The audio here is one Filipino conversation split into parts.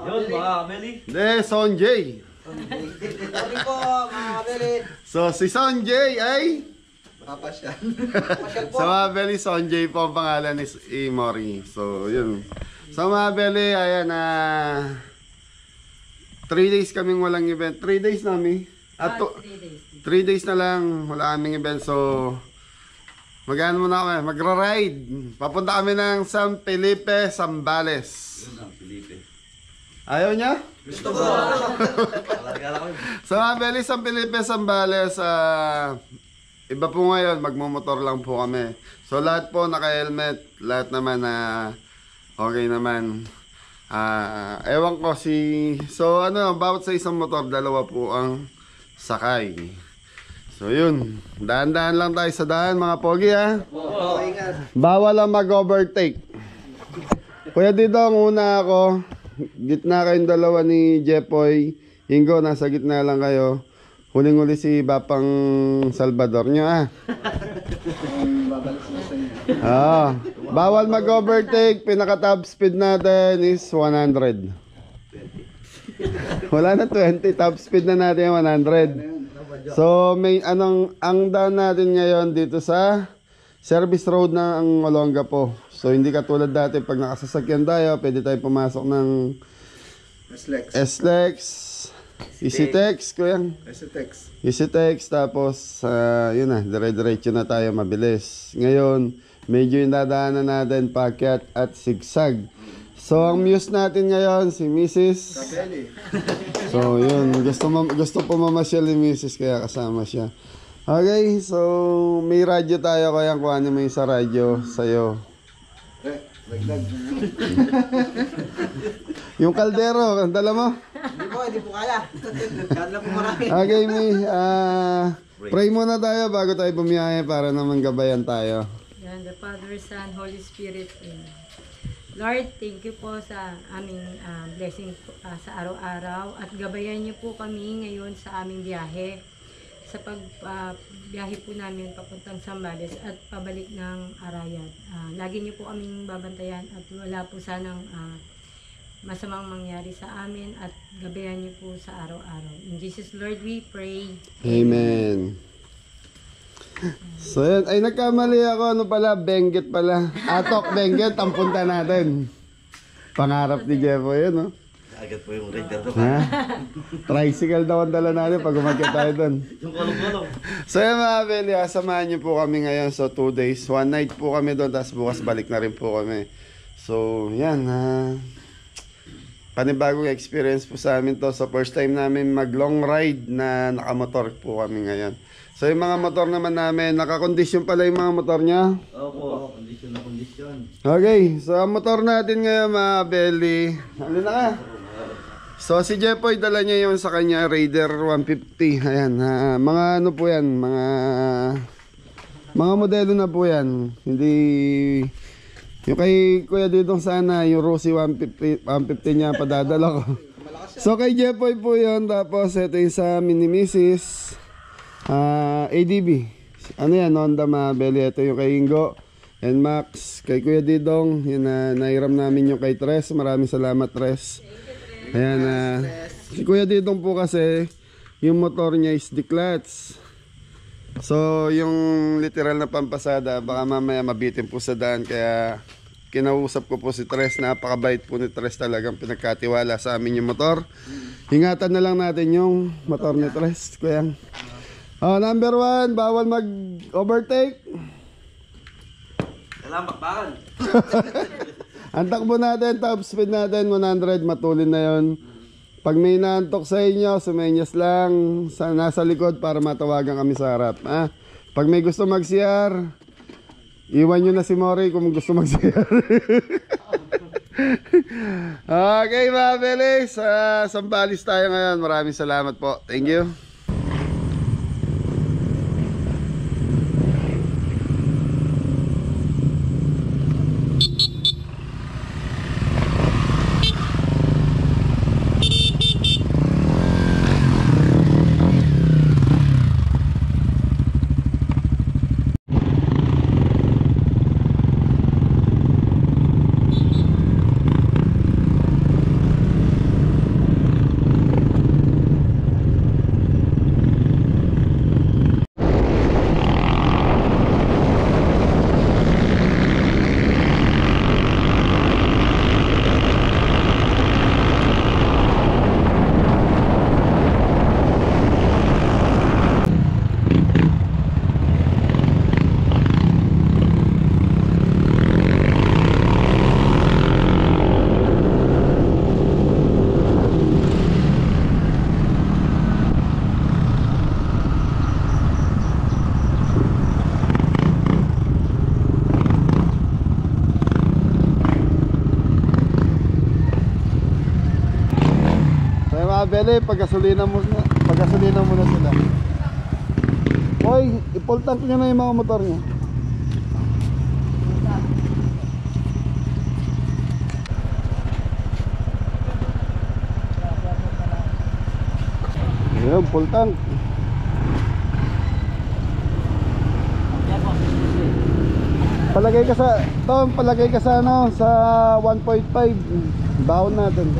Yun, mga kabeli. De, Sonjay. Sorry po, mga kabeli. So, si Sonjay ay... Papasyal. Sa mga beli, Sonjay po ang pangalan ni Mori. So, yun. Sa mga beli, ayan na 3 days kaming walang event. 3 days namin. 3 days na lang, wala kaming event. So, mag-ano muna kami, magra-ride. Papunta kami ng San Felipe, Zambales. Yun ang Felipe. Ayaw niya? Gusto ko. Alagala ko yun. Sa mga beli, San Felipe, Zambales, iba po ngayon, magmumotor lang po kami. So, lahat po naka-helmet. Lahat naman okay naman. Ewan ko So, bawat sa isang motor, dalawa po ang sakay. So, yun. Daan-daan lang tayo sa daan, mga pogi, ha? Bawal lang mag-overtake. Kuya dito, ang una ako. Gitna kayong dalawa ni Jepoy. Ingo, nasa gitna lang kayo. Huling-huli si Bapang Salvador nyo, ha? Bawal mag-overtake. Pinaka-top speed natin is 100. Wala na 20. Top speed na natin 100. So, ang daan natin ngayon dito sa service road ng Olonga po. So, hindi katulad dati pag nakasasakyan tayo, pwede tayo pumasok ng SLEX, EasyTex, kuya. EasyTex, tapos, yun na, dire-diretso na tayo, mabilis. Ngayon, medyo yung dadaanan natin, packet at sigsag. So, ang muse natin ngayon, si Mrs. So, yun, gusto po mamasyal ni Mrs. kaya kasama siya. Okay, so, may radyo tayo, kaya kuhanin mo yung sa radyo sa'yo. Yung kaldero, ang dala mo? Hindi po kaya. Kaya po marami. Okay, May. Pray muna tayo bago tayo bumiyahe para naman gabayan tayo. Yan, the Father, Son, Holy Spirit. Lord, thank you po sa aming blessing sa araw-araw at gabayan niyo po kami ngayon sa aming biyahe. Sa pagbiyahe po namin papuntang Zambales at pabalik ng Arayat. Lagi niyo po kaming babantayan at wala po sanang masamang mangyari sa amin at gabayan niyo po sa araw-araw. In Jesus Lord we pray. Amen. So yun, ay nagkamali ako, Benguet pala. Atok, Benguet, ang punta natin. Pangarap ni Jeffo yun, no? Agad po yung rider ko. Ha? Tricycle daw ang dala natin pag umakyat tayo doon. Yung kolong-kolong. So yun mga Beli, samahan niyo po kami ngayon. So 2 days, 1 night po kami doon, tapos bukas balik na rin po kami. So yan, panibagong experience po sa amin to. So first time namin mag long ride na nakamotor po kami ngayon. So yung mga motor naman namin, nakakondisyon pala yung mga motor niya. Opo, kondisyon na kondisyon. Okay, so ang motor natin ngayon mga Beli, ano na ka? So si Jepoy, dala niya yung sa kanya Raider 150. Ayan, mga ano po yan, mga modelo na po yan. Hindi, yung kay Kuya Didong sana, yung Rossi 150 niya padadala ko. So kay Jepoy po yun, tapos ito yung sa Mini Mrs. ADB. Ano yan, Honda Mabel. Ito yung kay Ingo and Max. Kay Kuya Didong, yun nairam namin yung kay Tres. Maraming salamat, Tres. Ayan, si Kuya Didong po kasi yung motor niya is declutch. So yung literal na pampasada baka mamaya mabitin po sa daan. Kaya kinausap ko po si Tres. Napakabait po ni Tres, talagang pinagkatiwala sa amin yung motor. Ingatan na lang natin yung motor ni Tres, kuya. Number 1, bawal mag overtake. Kailangan bakbakan. Ang takbo natin, top speed natin 100, matulin na yon. Pag may naantok sa inyo, sumenyas lang nasa likod para matawagan kami sa harap. Pag may gusto mag-CR, iwan nyo na si Mori kung gusto mag-CR. Okay mga Beli, sa Zambales tayo ngayon. Maraming salamat po. Thank you. Bele, paggasolina mo na sila. Hoy, i-full tank nyo na yung mga motor nyo. Ayun, full tank. Palagay ka sa ano, sa 1.5 baon natin.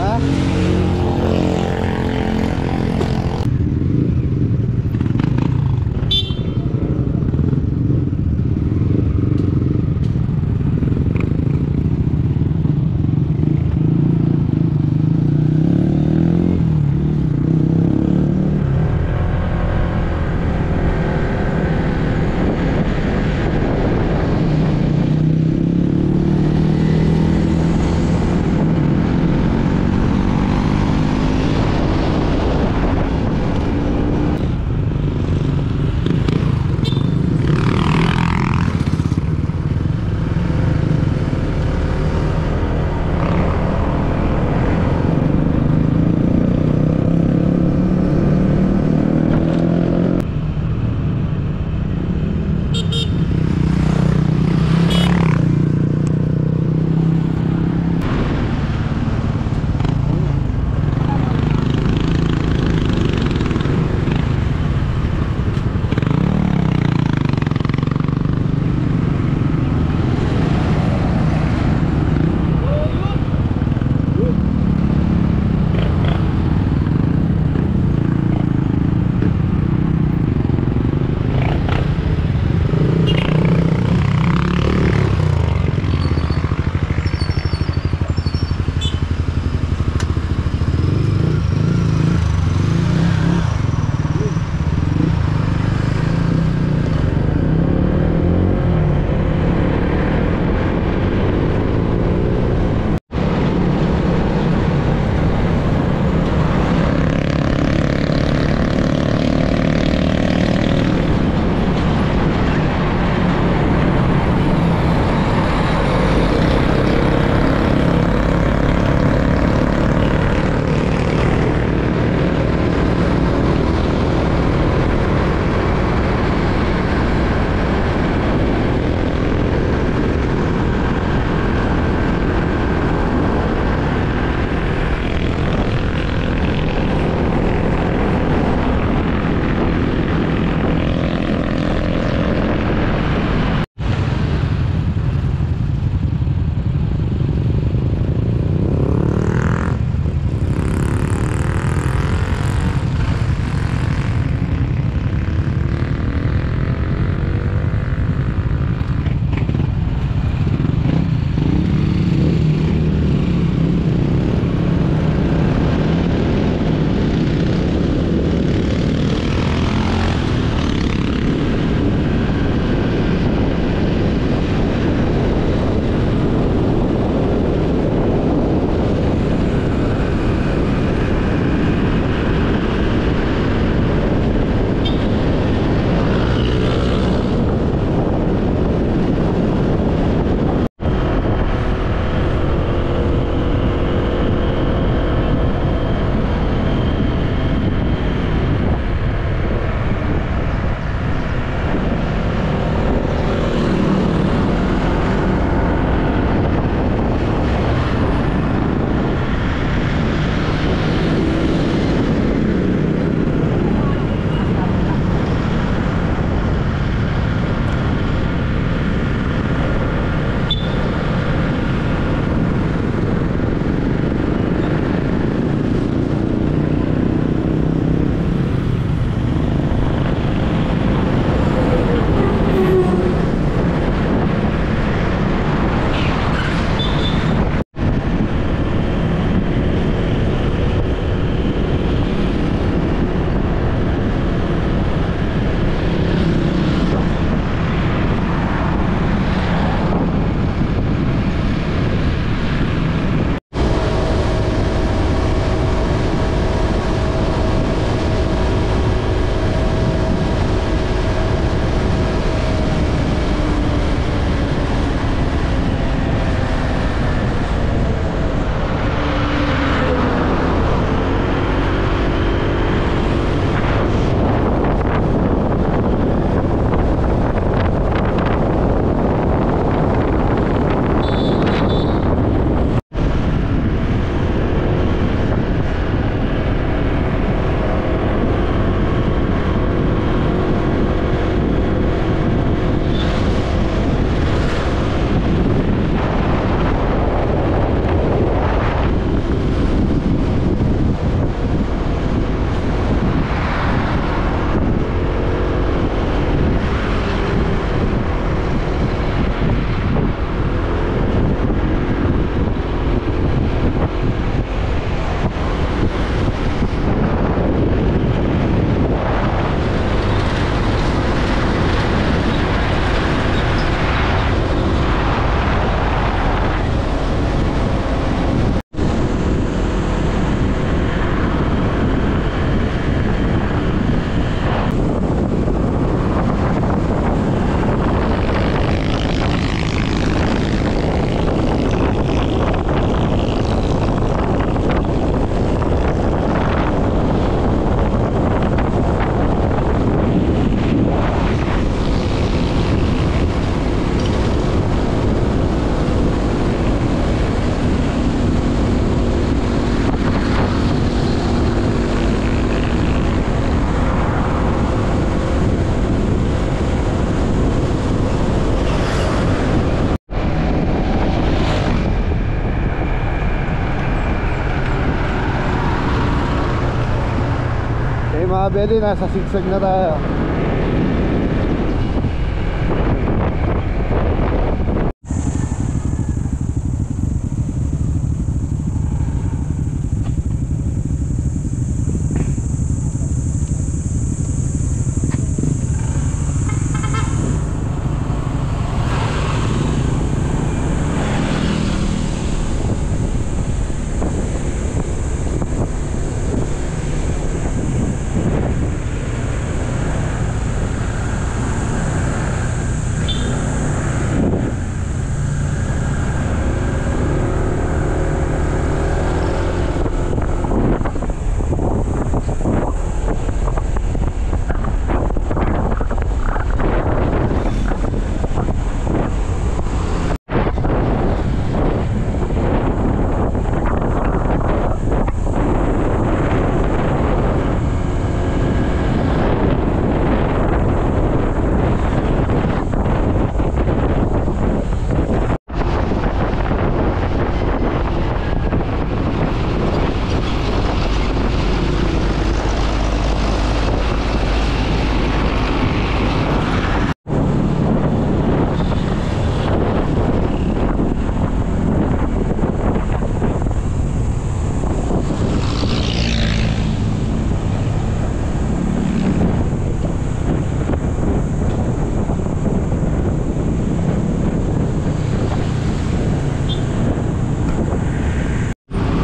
Ha? Okay mga belly, nasa sigsag na tayo.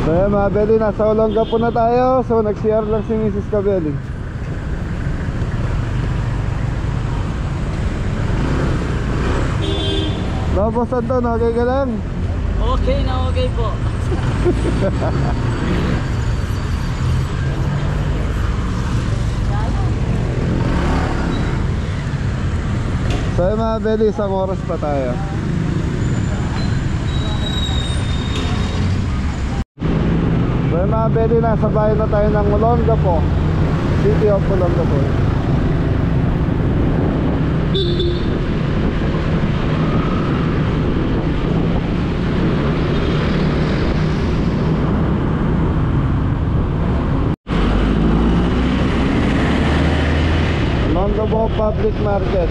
So yun mga belly, nasa Olonga po na tayo. So nag-CR lang si Mrs. Kabeli. Tapos Anton, okay ka lang? Okay na okay po. So yun mga belly, isang oras pa tayo. So yun mga belly, nasa bayan na tayo ng Olongapo, City of Olongapo. Olongapo Public Market.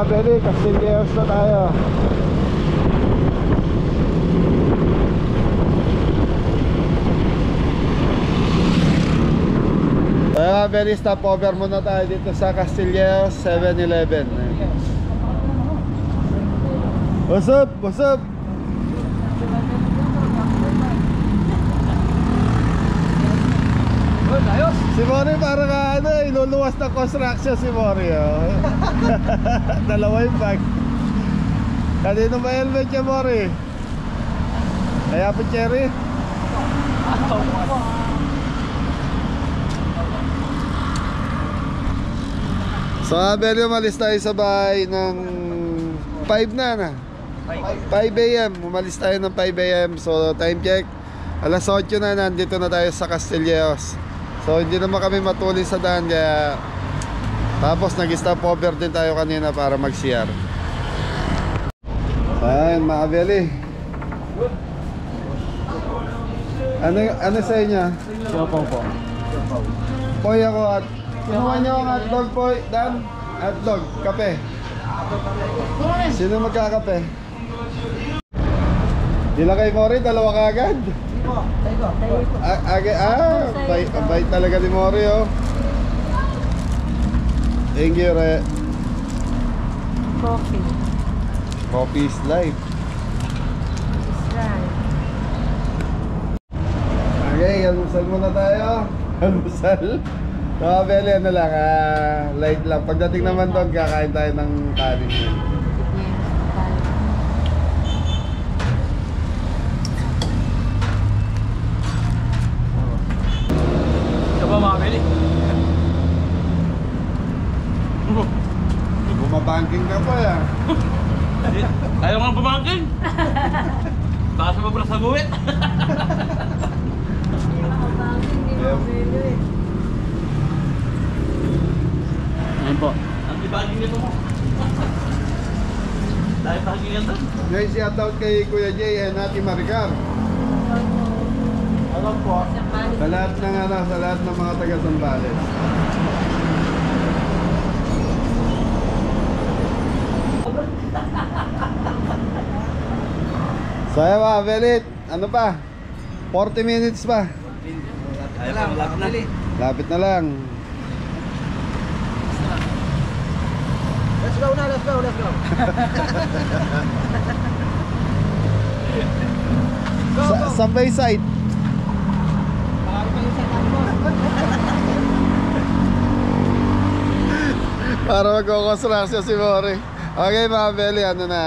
Beli, Castilleos na tayo. Kaya Beli, stop over muna tayo dito sa Castilleos 7-Eleven. What's up? What's up? Si Mori parang ano, iluluwas ng construction si Mori, oh. Dalawa yung bag. Kanino ba helmet niya, Mori? Kaya po, Cherry? So, Abel, umalis tayo sa bahay ng 5 na. 5 AM, umalis tayo ng 5 AM. So, time check, alas 8 na, nandito na tayo sa Castilleos. So hindi naman kami matulin sa daan, kaya tapos nag-stop over din tayo kanina para mag-CR. Ayan, mga Beli. Ano sa inyo? Siopaw po. Poy ako at kinuha nyo ang hotdog, Poy. Dan, hotdog, kape. Sino magkakape? Dila kay Mori, dalawa ka agad. Bait talaga ni Mori, oh. Thank you, Re. Coffee. Coffee is life. That's right. Okay, almusal muna tayo. Almusal. Mga Beli, ano lang, light lang. Pagdating naman doon, kakain tayo ng kanin. Ito ba mga Beli? Bumabangking ka pa, ya. Ayaw nga pumangkin. Baka sa mabula sa buwit. Ayan po. Ang ibaging nito mo. Dahil baging yan doon. Guys, shoutout kay Kuya Jay and Ate Maricar. Alam po, sa lahat ng mga taga Zambales. So ayan mga Belit, ano pa? 40 minutes pa. Ayaw pa, malapit na. Lapit na lang. Let's go na, let's go, let's go. Subway site. Para magkukonstruction si Mori. Okay mga Beli, ano na,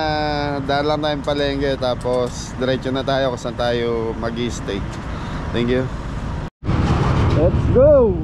dahil lang tayong palengke, tapos diretso na tayo kung saan tayo mag-i-stay. Thank you. Let's go!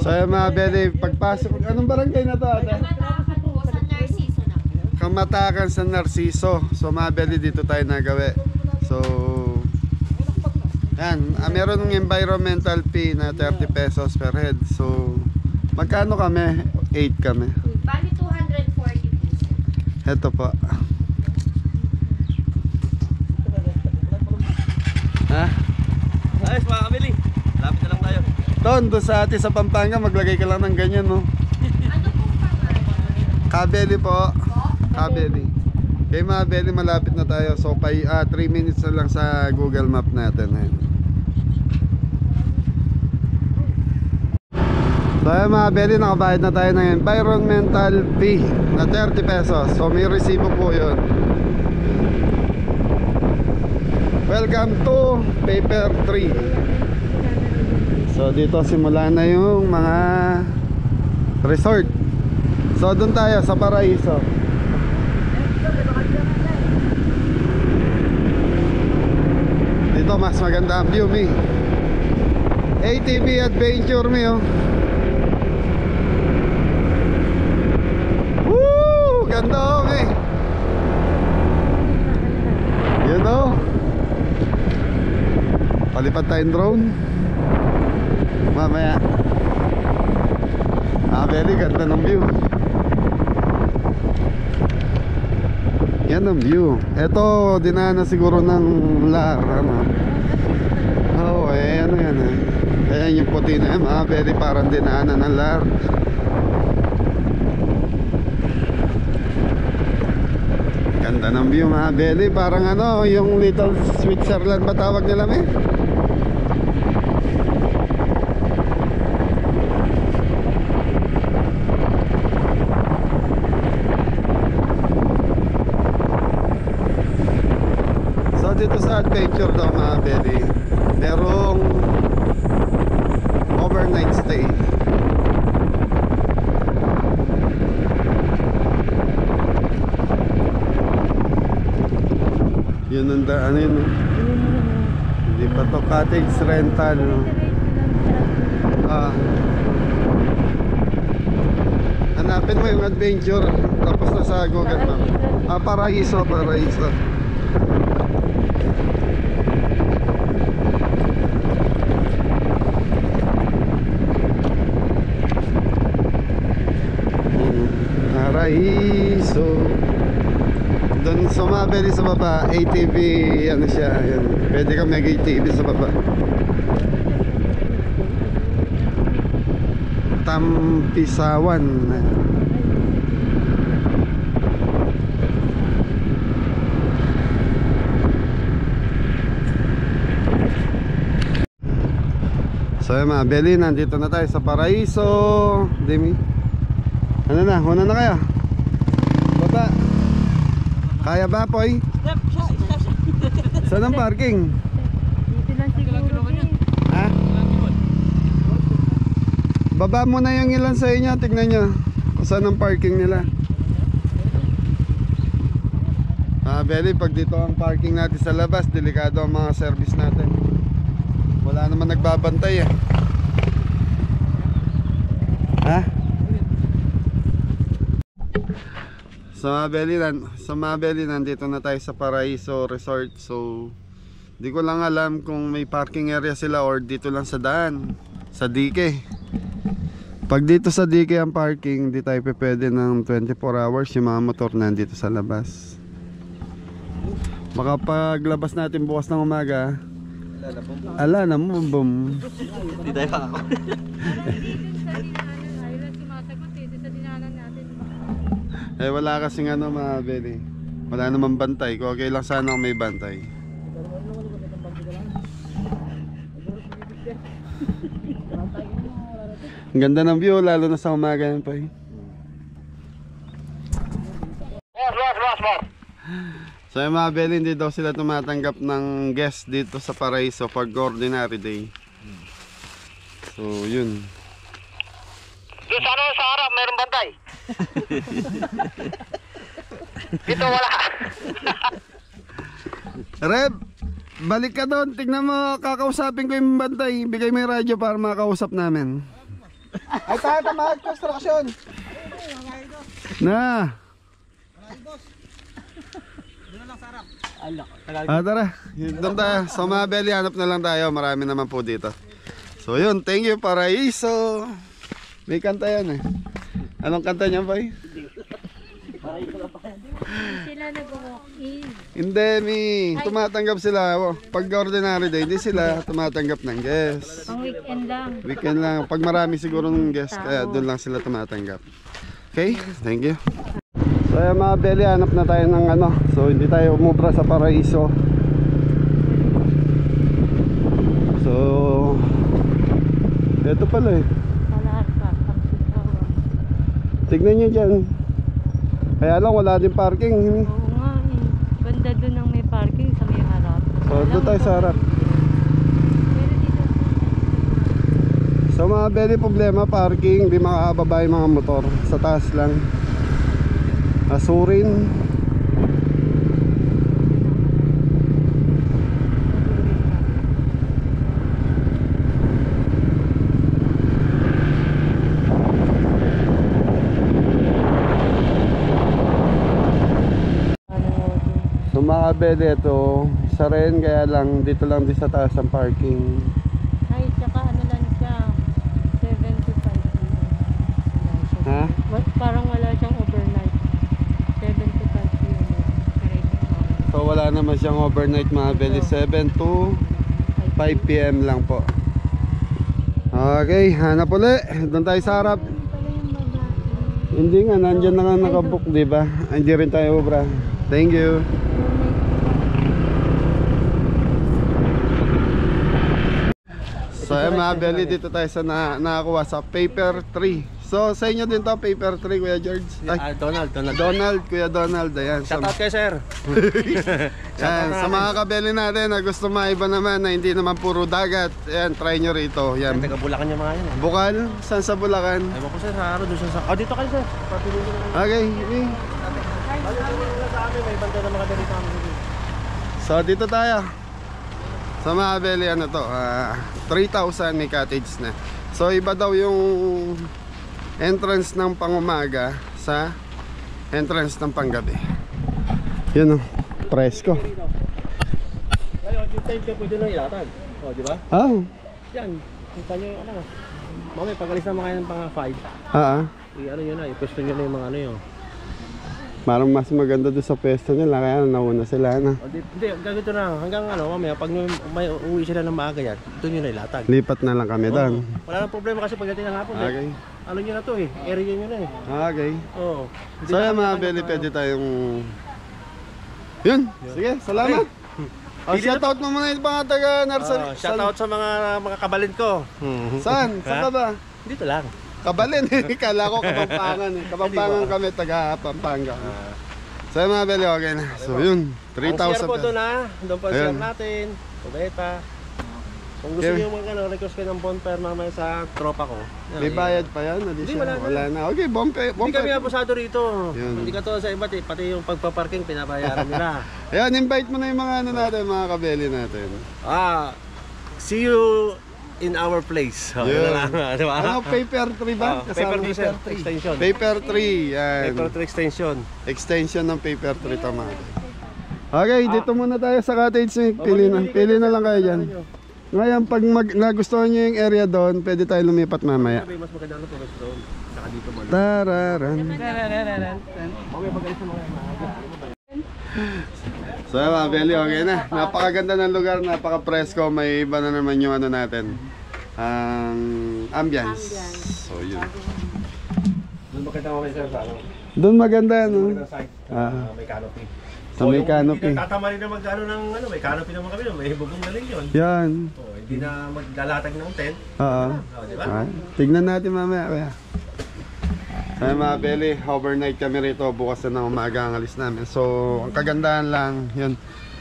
So yung mga Beli, pagpasok, anong barangay na to ate? Kamatakan po sa Narciso na. Kamatakan sa Narciso. So mga Beli, dito tayo nagawi. So yan, meron ng environmental fee na 30 pesos per head. So magkano kami? 8 kami. Bali 240 po. Ito po. Ha? Ayos mga kabili. Lapit na lang tayo. Doon sa atin sa Pampanga, maglagay ka lang ng ganyan, no? Ano pong pangalan? Kabeli po. Kabeli. Kay mga Beli, malapit na tayo. So 3 minutes na lang sa Google Map natin. Ayun. So ayun mga Beli, nakabayad na tayo ng environmental fee na 30 pesos. So may resibo po yun. Welcome to Paper 3. So dito simula na yung mga resort. So doon tayo sa Paraiso. Dito mas maganda ang view, mi. ATV Adventure, mi, oh. Woo! Ganda, oh, mi. You know, palipad tayong drone mamaya. Very ganda ng view. Yan ang view. Ito dinaan na siguro ng LAR, ano. Oh, ano yan, ayan yung puti na yan, very parang dinaanan ng LAR. Ganda ng view mga Beli. Parang ano, yung Little Switzerland ba tawag nila, may? So dito sa adventure daw mga Beli, merong overnight stay. Yun ang ano yun, hindi pa to cottage rental. Hanapin mo yung adventure, tapos na sa Google Map. Paraiso, Paraiso. Paraiso. Doon sa mga Beli sa baba, ATV, ano siya, yun. Pwede ka mag-ATV sa baba. Tampisawan. So yun mga Beli, nandito na tayo sa Paraiso. Demi, ano na, una na kayo? Baba. Kaya ba, Poy? Saan ang parking? Dito lang siguro. Ha? Baba mo na yung ilan sa inyo. Tignan nyo kung saan ang parking nila. Beli, pag dito ang parking natin sa labas, delikado ang mga service natin. Wala naman nagbabantay, eh. Ha? Sa mga Beli, nandito na tayo sa Paraiso Resort. So di ko lang alam kung may parking area sila or dito lang sa daan, sa dike. Pag dito sa dike ang parking, di tayo pwede ng 24 hours. Yung mga motor nandito sa labas. Baka paglabas natin bukas ng umaga, ala na mo, boom. Hindi tayo pa ako. Eh wala kasing ano mga Beli, wala namang bantay. Kung okay lang sana kung may bantay. Ang ganda ng view, lalo na sa umaga yan pa, eh. So yung mga Beli, hindi daw sila tumatanggap ng guest dito sa Paraiso pag ordinary day. So yun. Doon sa sa harap, mayroong bantay. Dito wala. Reb, balik ka doon. Tignan mo, kakausapin ko yung bantay. Bigay mo yung radyo para makausap namin. Ay, tayo tamahag construction. Na. Tara. Doon tayo. Sa mga belly, hanap na lang tayo. Marami naman po dito. So yun, thank you Paraiso. May kanta yan eh. Anong kanta niya ba eh? Sila nag-walk-in. Hindi, tumatanggap sila. Pag ordinary day, hindi sila tumatanggap ng guest. Pang weekend lang. Weekend lang. Pag marami siguro ng guest, kaya doon lang sila tumatanggap. Okay, thank you. So yung mga belly, hanap na tayo ng ano. So hindi tayo umubra sa Paraiso. So ito pala eh. Tignan nyo dyan. Kaya lang wala din parking. Oo nga eh. Banda doon ang may parking sa may harap. So doon tayo sa harap. Pero dito. So mga belly, problema parking. Di makakababa yung mga motor. Sa taas lang. Asurin. So mga belly, ito isa rin, kaya lang dito lang din sa taas ang parking. Ay, tsaka ano lang siya. 75 euro. Ha? Parang wala siyang overnight. 75 euro. So wala naman siyang overnight mga belly. 7 to 5 PM lang po. Okay, hanap ulit. Doon tayo sa harap. Hindi nga, nandyan na nga nakabook, di ba? Hindi rin tayo ubra. Thank you. So mga belly, dito tayo sa nakakuha sa paper 3. So sa inyo din to, paper 3, Kuya George. Ay, Donald, Kuya Donald. Ayan. Shoutout kay sir. Yan, sa mga kabeli natin na gusto maiba naman na hindi naman puro dagat, ayan, try nyo rito. Yan. Taga Bulacan yung mga yun. Bukal, saan sa Bulacan? Ewan ko sir, sa araw doon sa... dito kayo sir. Papili ko na. Okay, Sa amin, may banda na mga dali sa amin. so dito tayo. Sa mga kabeli, ano to, 3,000 may cottage na. So iba daw yung entrance ng pangumaga sa entrance ng panggabi. Yun o, presko. Ngayon, yung time ka pwede lang ilatag. O, di ba? Oh, Yan. Kita nyo yung ano. Mamaya, pag-alis na mga kayo ng pang 5. I-ano nyo na, i-pwesto nyo na yung mga ano yun. parang mas maganda doon sa pwesto nila, kaya nauna sila na. O, hindi, gagawin na. Hanggang ano, mamaya, pag may uwi sila ng maaga yan, doon nyo na ilatag. Lipat na lang kami doon. Wala nang problema kasi pagdating ng hapon. Okay. Ano nyo na to eh, area nyo na eh. Okay. Oo. So yan mga belly, pwede tayong... Yun, sige, salamat. Shoutout mo muna yung mga taga nursery. Shoutout sa mga kabalin ko. Saan? Saan ka ba? Dito lang. Kabalin, kala ko Kapampangan eh. Kapampangan kami, taga Pampanga. So yan mga belly, okay na. So yun, Ang share 3,000 po doon ha. Doon po Ayun. share natin. Kubeta. Kung gusto Okay. niyo request kayo ng bonfire mamaya sa tropa ko. Yan, May yan. bayad pa yan? Hindi, wala na. Wala na. Okay, bompe. Hindi kami abusado rito. Yun. Hindi ka to sa iba't pati yung pagpaparking pinabayaran nila. Ayan, invite mo na yung mga ano natin, mga kabeli natin. See you in our place. Oh, Yun. yun na lang, di ba? Ano, paper 3 ba? Paper 3 sir, Paper 3. extension. Paper 3, yan. Paper 3 extension. Extension ng paper 3 to mga. Okay, dito muna tayo sa cottage. Pili na lang kayo dyan. Ngayon, pag nagustuhan nyo yung area doon, pwede tayo lumipat mamaya. Sabi, mas maganda na po mas doon. Saka dito mo. Tararan. Okay, pag-alis na mga So mga belly, okay na. Napakaganda ng lugar, napaka-presko. May iba na naman yung ano natin. Ang ambience. So yun. Doon makita mo kayo sir sa ano? Doon maganda, no? Magandang site. May canopy. Sa may canopy. Hindi na tatama rin na magkano ng ano, may canopy naman kami, may bubong na rin yun. Yan. Hindi na maglalatag ng tent. Oo. Di ba? Tignan natin mamaya, kaya. Ay mga belly, overnight kami rito. Bukas na ng umaga ang alis namin. So, ang kagandahan lang, yun,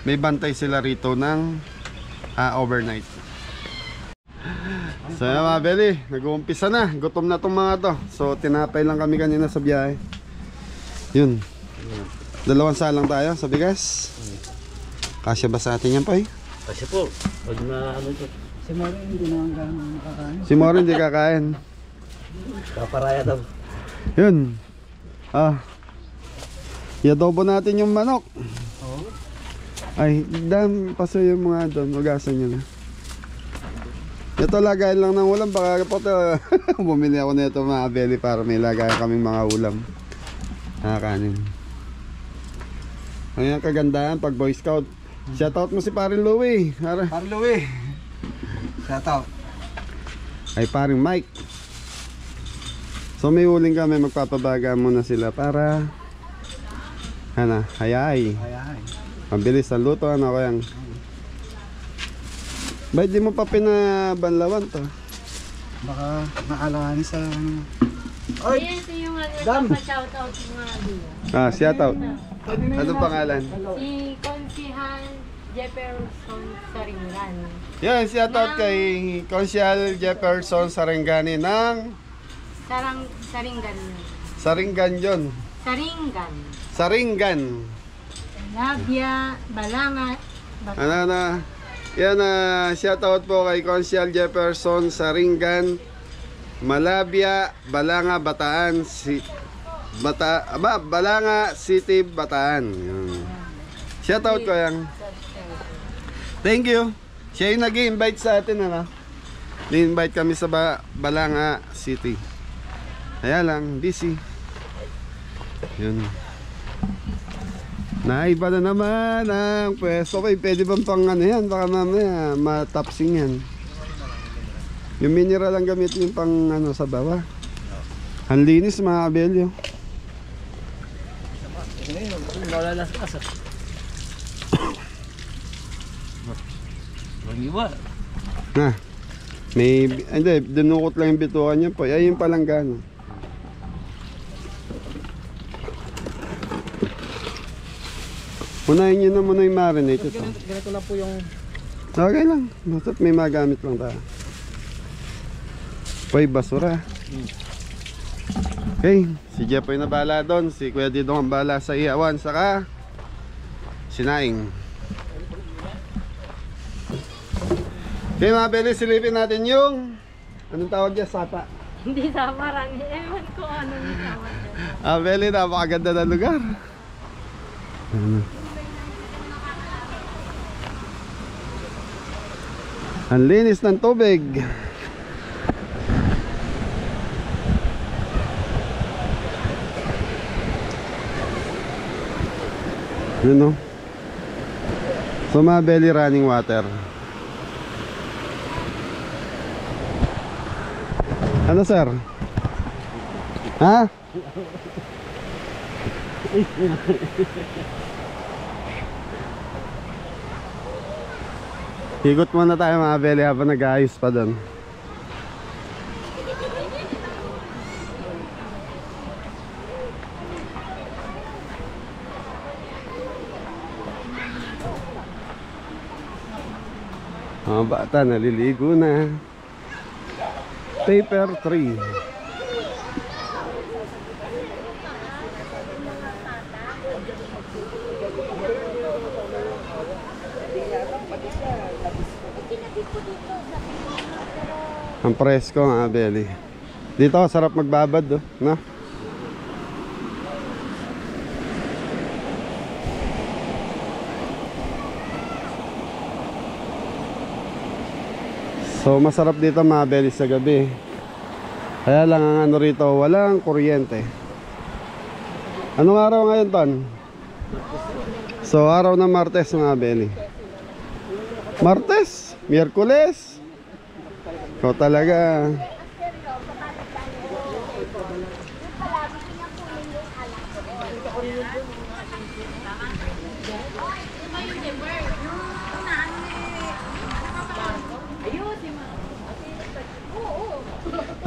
may bantay sila rito ng overnight. So yan mga belly, nag-uumpisa na. Gutom na itong mga to. So, tinapay lang kami kanina sa biyahe. Yun. 2 salang tayo sa bigas. Kasya ba sa atin yan, Poy? Kasi po, pag na ano ito. Si Moro hindi kakain. Kaparaya daw. Yun. I-adobo natin yung manok. Ay, paso yung mga doon. Magasan nyo na. Ito lagayan lang ng ulam. Baka po ito. Bumili ako nito mga belly para may lagayan kaming mga ulam. Kanin. Ang kagandahan pag Boy Scout. Shoutout mo si Paring Louie. Paring Louie. Shoutout. Ay Paring Mike. So may uling kami. Magpapabaga muna sila para hayay. Mabilis ang luto. Ano ko yan? Ba't di mo pa pinabanlawan to? Baka naalanganin sa... Ayan, ito yung nagpapa-shoutout mga diya. Shoutout. Anong pangalan? Si Consihan Jefferson Saringan. Yan, shoutout kay Consial Jefferson Sarengani ng Saringan. Saringan yun. Saringan. Saringan. Labia, Balangat. Yan, shoutout po kay Consial Jefferson Saringan, Malabia, Balanga, Bataan, Balanga City, Bataan. Yan. Shoutout ko yan. Thank you. Siya yung nag-i-invite sa atin, ni-invite kami sa Balanga City. Kaya lang, busy. Yun. Naiba na naman ang pwesto. Okay, pwede bang pang yan? Baka mamaya matapsing yan. Yung mineral lang gamitin yung pang sa baba. Ang linis mga kabelyo. Mag-iwa. Hindi, dinukot lang yung bitukan niya po. Ay, yung palanggana. Unahin nyo na muna yung marinate ito. Ganito lang po yung... Okay lang. Basta't may magamit lang tayo. Poy, basura. Okay. Si Jeff ay nabala doon. Si Kuya Didong ang bala sa ihawan. Saka sinaing. Okay mga beli, silipin natin yung anong tawag niya? Sapa. Hindi sa marami. Ewan ko anong tawag. Beli, napakaganda na lugar. Ang linis ng tubig. Yun no. So mga belly running water. Ano sir? Ha? Higot muna tayo mga belly habang nag-aayos pa doon. Mga bata naliligo na. Paper 3. Ang presko nga belly. Dito sarap magbabad no? So masarap dito mga belly sa gabi. Kaya lang ang rito, walang kuryente. Anong araw ngayon ton? So araw ng Martes mga belly. Martes, Miyerkules. Ikaw talaga.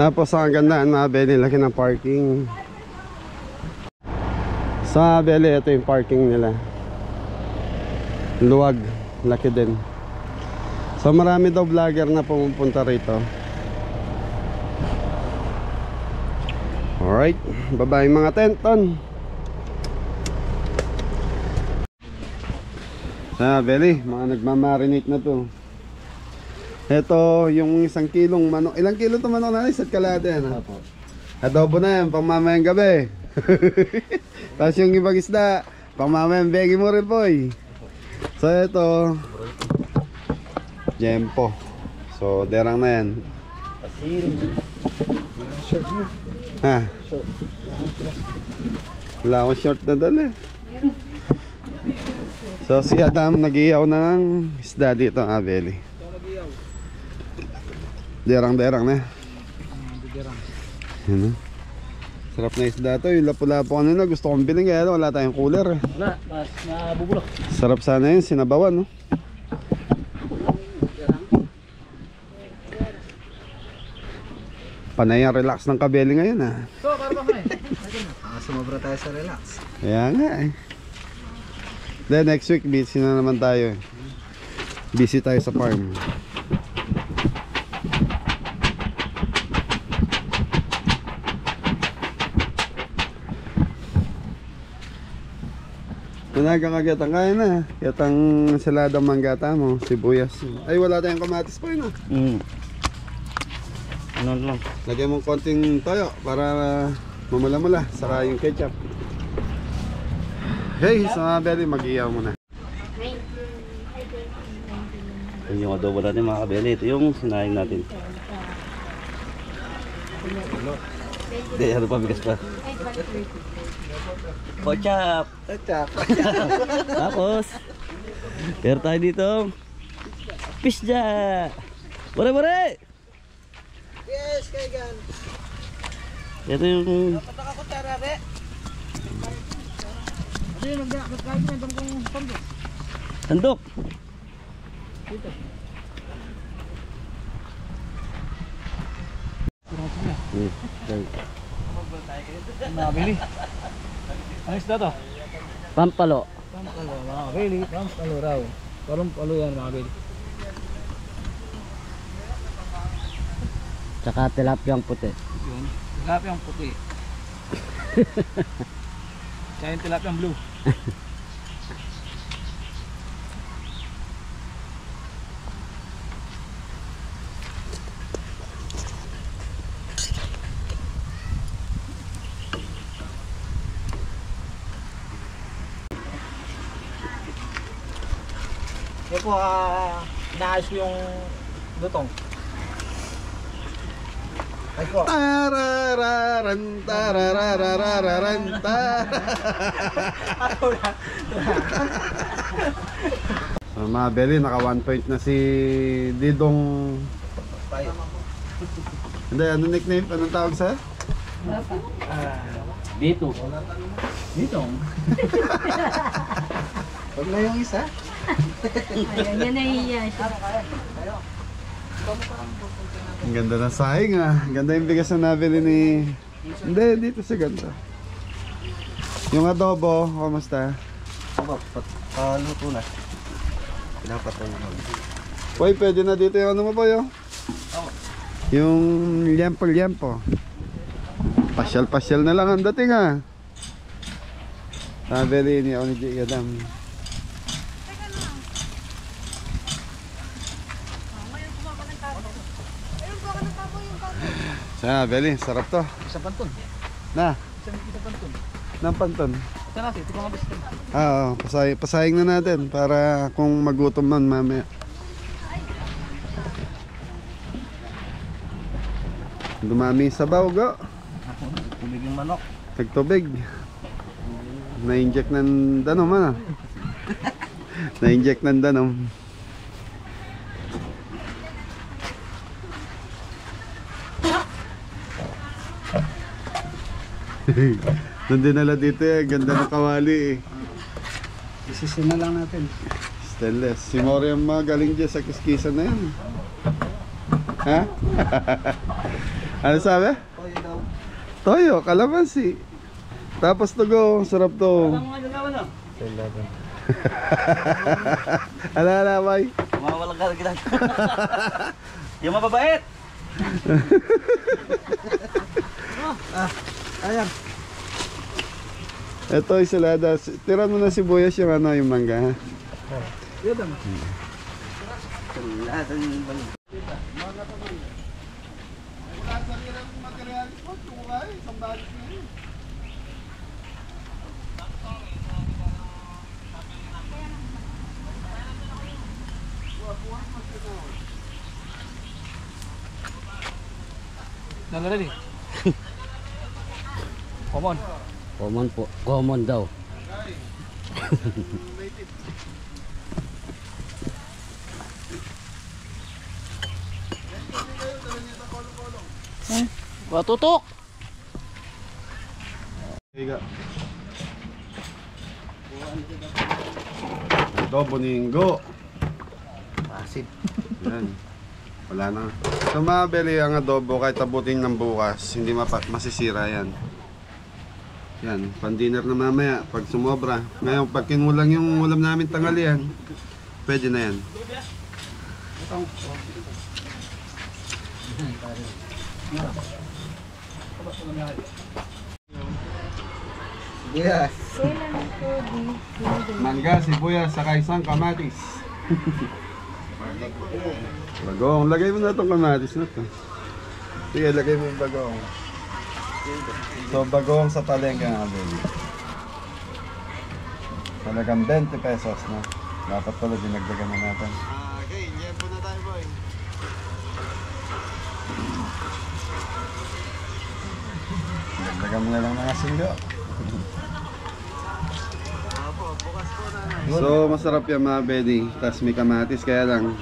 Tapos ang gandaan mga belly, laki ng parking. Sa belly, ito yung parking nila. Luwag, laki din. So marami daw vlogger na pumupunta rito. Alright, baba yung mga tent ton. Sa belly, mga nagmamarinate na to. Ito yung 1 kilong manok. Ilang kilo to manok na? Isa't kalate na. Adobo na yan, pang mamayang gabi. Tapos yung ibang isda, pang mamayang begi mo rin po eh. So ito, Jempo. So derang na yan. Ha? Wala akong short na dala. So si Adam nag-iyaw na ng isda dito ang Abeli. Derang-derang na. Yan, sarap na isda to. Yung lapu-lapu kanina gusto kong bilhin kaya wala tayong cooler. Wala, mas nabubulok. Sarap sana yun, sinabawan no? Panay ang relax ng Kabeli ngayon ah. So, para ba kami? Sumobra tayo sa relax. Kaya nga eh. Then next week busy na naman tayo eh. Busy tayo sa farm. Nagkakagatang kaya na. Gatang saladang manggata mo, sibuyas. Ay wala tayong kamatis pa yun ah. Ano lang? Lagyan mong konting toyo para mamula-mula. Saka yung ketchup. Hey, sa Kabeli, mag-iyaw muna. Ito yung adobo natin mga Kabeli. Ito yung sinayang natin. Hindi, ano pa, bigas pa. Ketchup! Tapos, meron tayo dito. Pizza! Bore! Yes, kaigan. Ito yung... Ano yung nagkakain mo itong pambok? Sandok! Nakabili. Ano isda to? Pampalo. Pampalo, makabili. Pampalo raw. Pampalo yan, makabili. Tsaka tilapiyang puti. Yun. Tilapiyang puti. Tsaka yung tilapiyang blue. Yan po, inaayos ko yung lutong. Ay po. Tarararan, tarararararan, So mga Beli, naka 1 point na si Didong. Hindi, ano nickname? Anong tawag sa'yo? Dito. Ditong. Huwag na yung isa. Ayan, yan nahihiya siya. Ang ganda ng sahing ah. Ang ganda yung bigas na nabili ni... Hindi, dito sa ganda. Yung adobo, kamusta? Luto na. Pinapatay mo. Boy, pwede na dito yung ano mo po yun? Yung liempo. Pasyal-pasyal na lang ang dating ah. Nabili ni Oniji Gadam. Sa Beli, sarap to. Isa panton. Na, Isa panton. ng panton. Ito kasi, ito kong abis. Oo, pasaying na natin para kung magutom man mamaya. Dumami sa sabaw, go. Tubig yung manok. Nagtubig. Na-inject ng danom ah. Na-inject ng danom. Nung dinala dito eh, ganda ng kawali eh. Isisin na lang natin. Stainless. Si Mori ang magaling dyan sa kiskisan na yan. Ha? Ano sabi? Toyo daw. Toyo, kalamansi. Tapos tugo, sarap to. Ala, bay. Mawawalang ka kita. Yung mababait. Ayan. Ito isalada. Tira mo na sibuyas yung ano, yung mangga ha. Yun lang. Lahat ng Nalala rin. Common. Common po. Common daw. Tutok! Higa. Adobo ninggo. Masid. Yan. Wala na. So mga beli, ang adobo kahit abutin ng bukas, hindi masisira yan. Yan, pan-dinner na mamaya pag sumobra. Ngayon, pag kinulang yung ulam namin tanghalian, pwede na yan. Yes. Mangga, sibuyas, saka isang kamatis. Bagong, lagay mo na itong kamatis na to. Sige, lagay mo yung bagong. So, bagong sa palengke nga din. Talagang 20 pesos na. Dapat pala dinagdagan na natin. Okay, yan po na tayo, boy. Dinagdagan mo na lang mga singgo. So, masarap yung mga bedi. Tapos may kamatis, kaya lang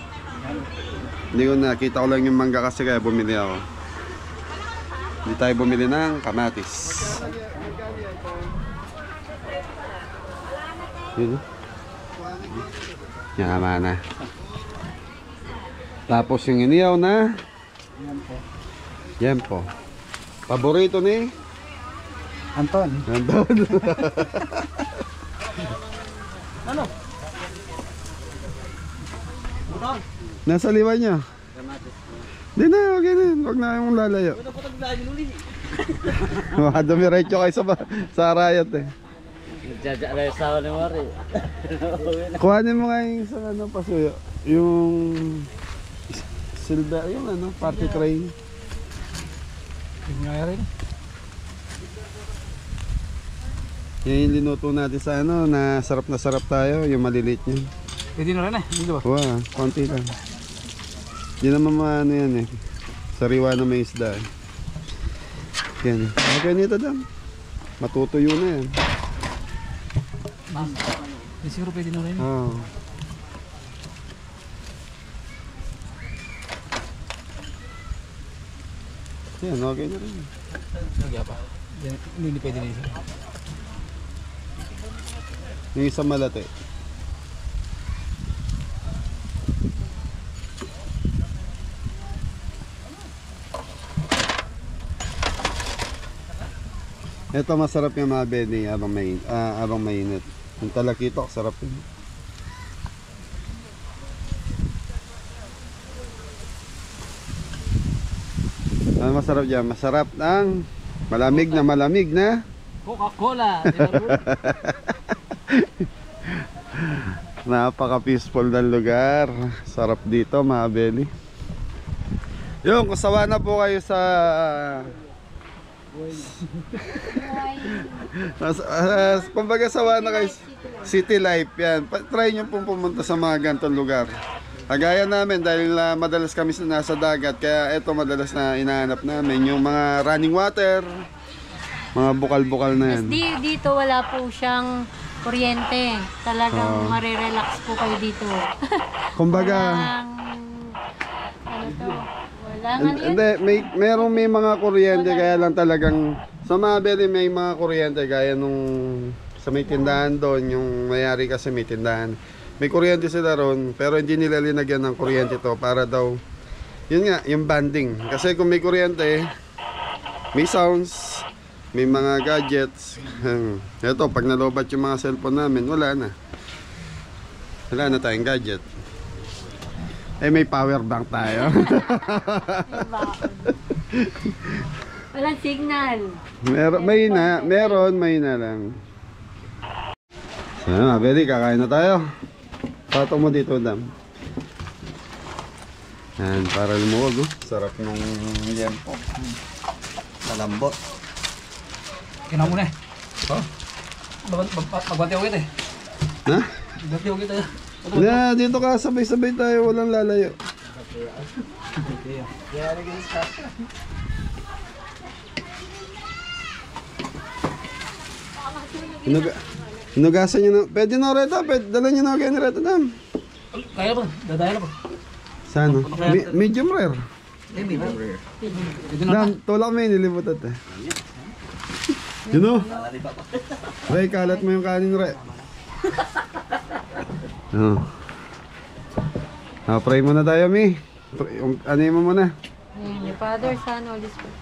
hindi ko nakita ko lang yung mangga kasi kaya bumili ako. Hindi tayo bumili ng kamatis. Yun. Yama na. Tapos yung iniyaw na Yempo. Paborito ni Anton. Anton. Ano? Nasa liwan niya. Di na, okay na. Huwag na yung lalayo. Baka dumiretso kayo sa arayat eh. Jajalay sa ni Mari. Kuhanin mo nga yung sa ano, pasuyo. Yung silver, yung ano, party tray. Yung nga rin. Yan yung linuto natin sa ano, na sarap tayo, yung maliliit niya. Pwede na rin eh, hindi ba? Wow, konti lang. Di naman maano yan eh. Sariwa na may isda eh. Yan. Okay nito dam. Matutuyo na yan. Hindi siguro pwede na rin. Oh. Yan, okay na rin. Nagya pa. Hindi pwede na isa. Yung isang malate. Ito masarap yung mga bedi abang mainit. Yung talakitok, sarap yun. Ano masarap dyan? Masarap ng malamig na Coca-Cola! napaka-peaceful ng lugar. Sarap dito mga bedi. Yung, kasawa na po kayo sa kumbaga sawa na kayo city life yan. Try nyo pong pumunta sa mga ganitong lugar. Kagaya namin dahil madalas kami nasa dagat, kaya eto madalas na inahanap namin yung mga running water, mga bukal-bukal na yan. Dito wala po siyang kuryente. Talagang marirelax po kayo dito. Kumbaga Ano to? Walang hindi, may mga kuryente, kaya lang talagang sa Mabel may mga kuryente gaya nung sa may tindahan doon, yung mayari kasi may tindahan. May kuryente sila ron, pero hindi nila linagyan ng kuryente to para daw, yun nga, yung banding. Kasi kung may kuryente, may sounds, may mga gadgets. Ito, pag nalobat yung mga cellphone namin, wala na. Wala na tayong gadget. Eh, may power bank tayo. Walang signal. May na lang. So, Beli, kakain na tayo. Pato mo dito, Dam. Yan, para lumuwag, oh. Sarap nung yempo. Malambot. Kina mo na eh. Magbati ako kita eh. Ha? Magbati ako kita. Yeah, dito ka, sabay-sabay tayo, walang lalayo. Hinugasan nyo na. Pwede na Reta, dala nyo na kayo ni Reta dam. Kaya ba? Dadaya na ba? Saan? Medium rare. Dam, tulak mo yun, nilimutat eh. Yun o. Ray, kalat mo yung kanin, Ray. Oh. Pray muna tayo, Mi. Ano mo muna? Amen. Father, Son, Holy Spirit.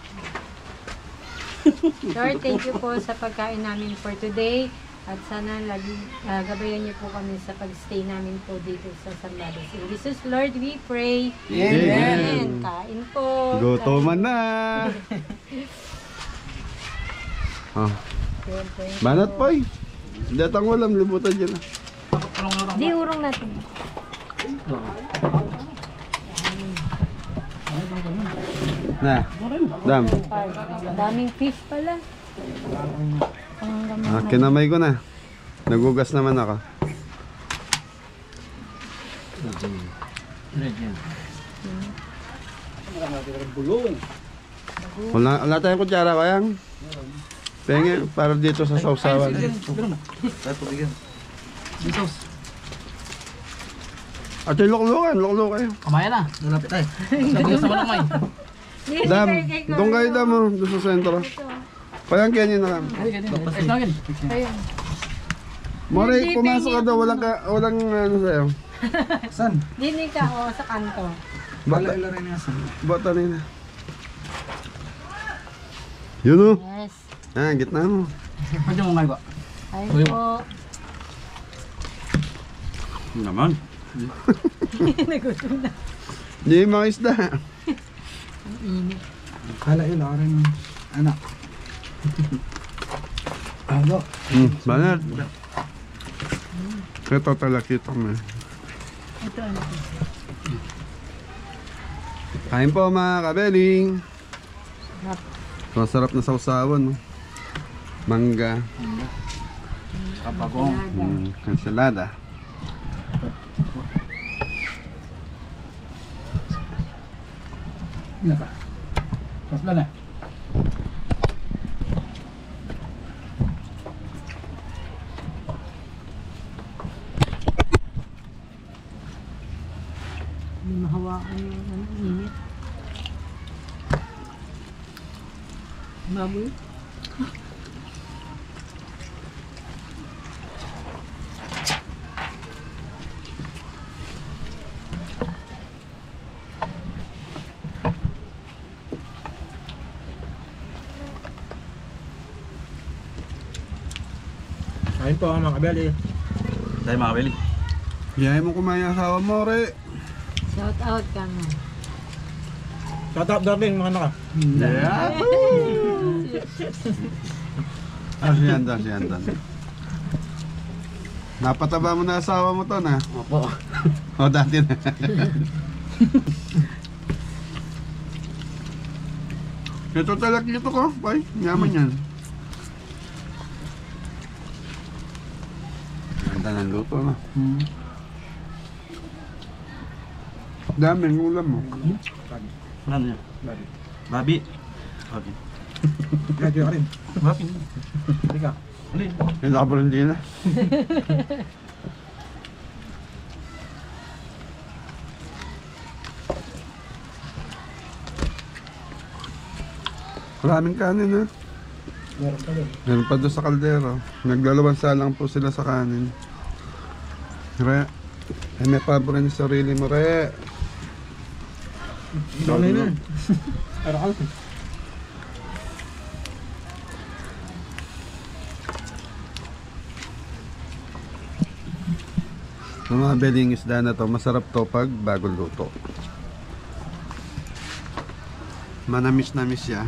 Lord, thank you po sa pagkain namin for today. At sana lagi gabayan niyo po kami sa pag-stay namin po dito sa Sambales. In Jesus, Lord, we pray. Amen. Kain po. Gutoman na. Oh. Banat po eh. Datang walang libutan dyan ah. Di urong natin. Na. Dam. Daming fish pala. Kinamay ko na. Nagugas naman ako. Wala tayong kutsara kayang. Penge para dito sa sausawan. At yung luklo kayo. Kamaya na. Lalapit tayo. Sabi sa malamay. Dam, doon kayo dam mo, doon sa sentro. Kayang ganyan na lang. Ayos na akin. Mori, pumasok ka daw, walang ano sa'yo. San? Dinig ka o sa kanto. Bata, Ila rin nga san. bata nila. Yun o. Yes. Gitna mo. Pwede mo ngayon ba? Ay po. Naman. Nagutom na. Hindi mga isda. Kala ila rin anak. Ano? Banat. Ito talakita mo. Ito ano po. Kain po mga kabeling. Masarap na sausawan. No? Mangga. Kapagong. Ensalada. Hindi pa. Pasla na. Hindi mahawakan yung init. Baboy. Ayun po mga kabeli. Tayo mga kabeli. Biyay mo kumain ang asawa mo, Re. Shout out ka mo. Shout out darling mga naka. Yeah. Si Andan. Napataba mo na asawa mo to na. Opo. O dati na. Ito talaga ito ko, boy. Yaman yan. Ganda ng luto na. Daming ulam mo. Ano niya? Babi. Okay. Medyo rin. Babi. Hindi ka. Alin? Yung nakabalindi na. Maraming kanin ha. Meron pa rin. Meron pa doon sa kaldero. Naglalawansa lang po sila sa kanin. Re, may pabor ni sarili mo, Re. Dami na. Pero ka. Yung mga beling isda na to, masarap to pag bagong luto. Manamis-namis siya.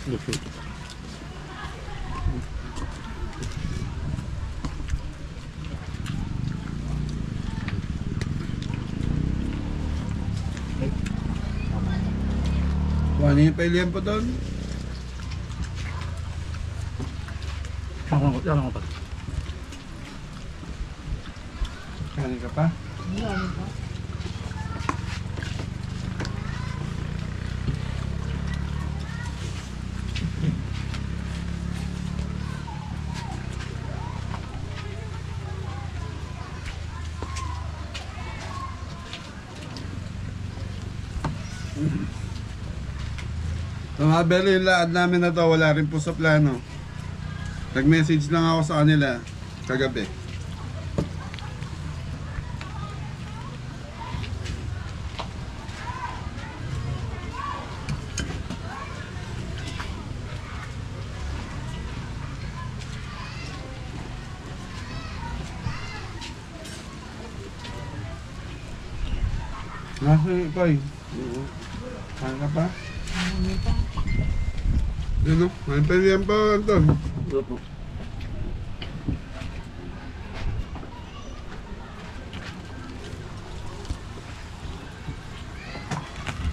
Ano yung pailihan po doon? Kanin ka pa? Mga belo, yung laad namin na to, wala rin po sa plano. Nag-message lang ako sa kanila kagabi. Nasa Koy? Saan ka pa? Yun o, may pilihan pa, Anton. Opo.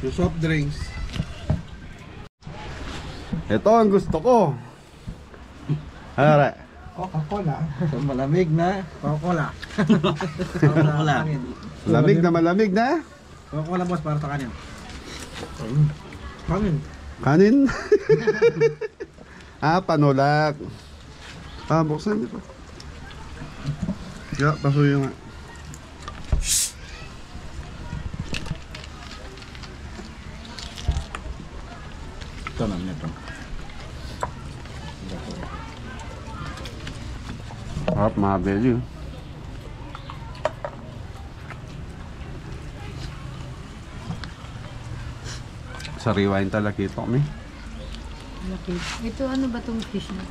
Yung soft drinks. Ito ang gusto ko. Ara. Coca-Cola. Malamig na. Coca-Cola. Wala. Lamig na malamig na. Coca-Cola boss para sa kanin. Kanin. Kanin. Panulak. Buksan dito. Ya, pasuyo nga. Ito na nito. Mga belly. Sariwain talaga ito kami. Laki. Ito ano ba tong fish na?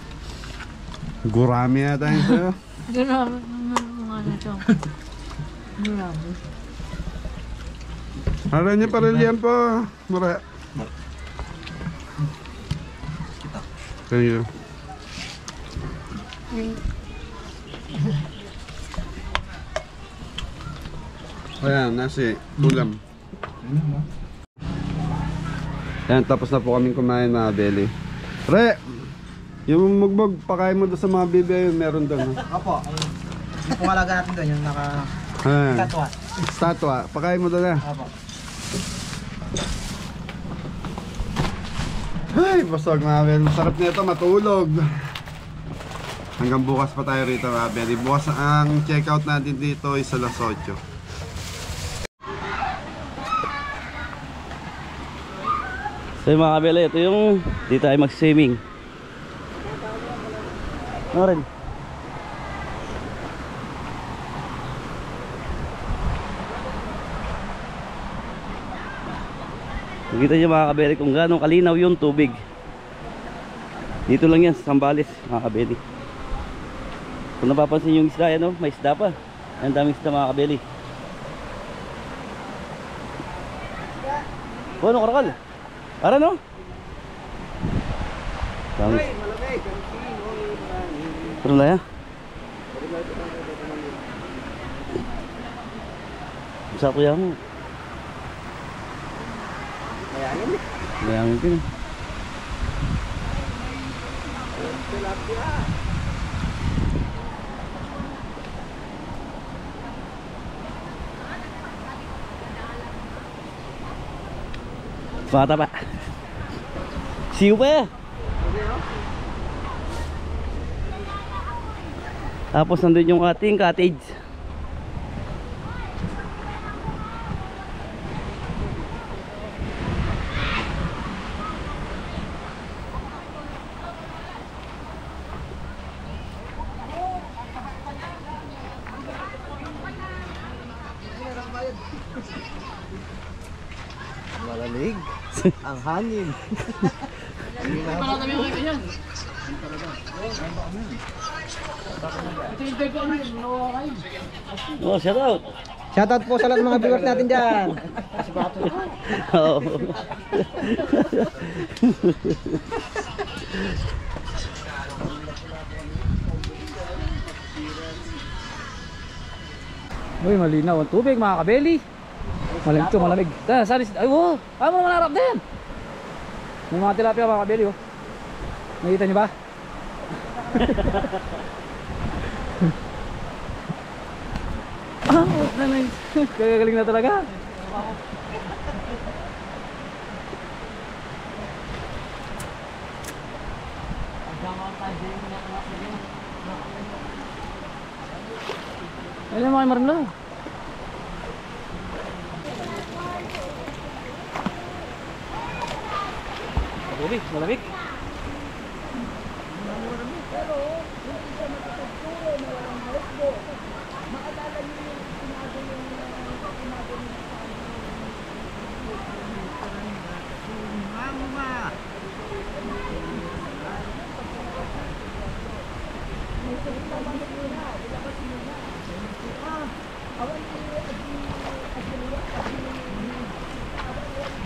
Gurami yata yun sa'yo. Grabe naman ano to. Grabe. Alam niya pa rin yan po. Mara. Thank you. Ayan, nasi, ulam. Ayan, tapos na po kaming kumain mga belly. Re! Yung mugbog, pakain mo doon sa mga bibi ayun, meron doon. Opo. Yung pangalaga natin doon, yung naka... Ayan. Statwa. Statwa, pakain mo doon na. Opo. Ay, busog mga belly. Masarap na ito, matulog. Hanggang bukas pa tayo rito mga belly. Bukas ang checkout natin dito is alas 8. So yung mga kabila, ito yung dito tayo mag-swimming. Ano rin? Nakita nyo mga kabeli kung gano'ng kalinaw yung tubig. Dito lang yan sa Sambales mga kabeli. Kung napapansin yung isda yan, may isda pa. Ang daming isda mga kabeli. O ano karakal? Para no? Malamig. Pero na ya? Bisa ko yan mo. Bayangin din. Bata pa. Siu pa. Tapos nandun yung ating cottage. Malamig. Ang hangin. Oh, shout out. Shoutout po sa lahat ng mga viewers natin dyan. Oo. Uy, malinaw ang tubig mga kabeli. Malamig to, malamig. Salis, ay wow, ayaw mo naman harap din. May mga tilapia mga kabeli oh. Nakita niyo ba? Kagagaling na talaga. Ayun mga marlo. Malamig, malamig.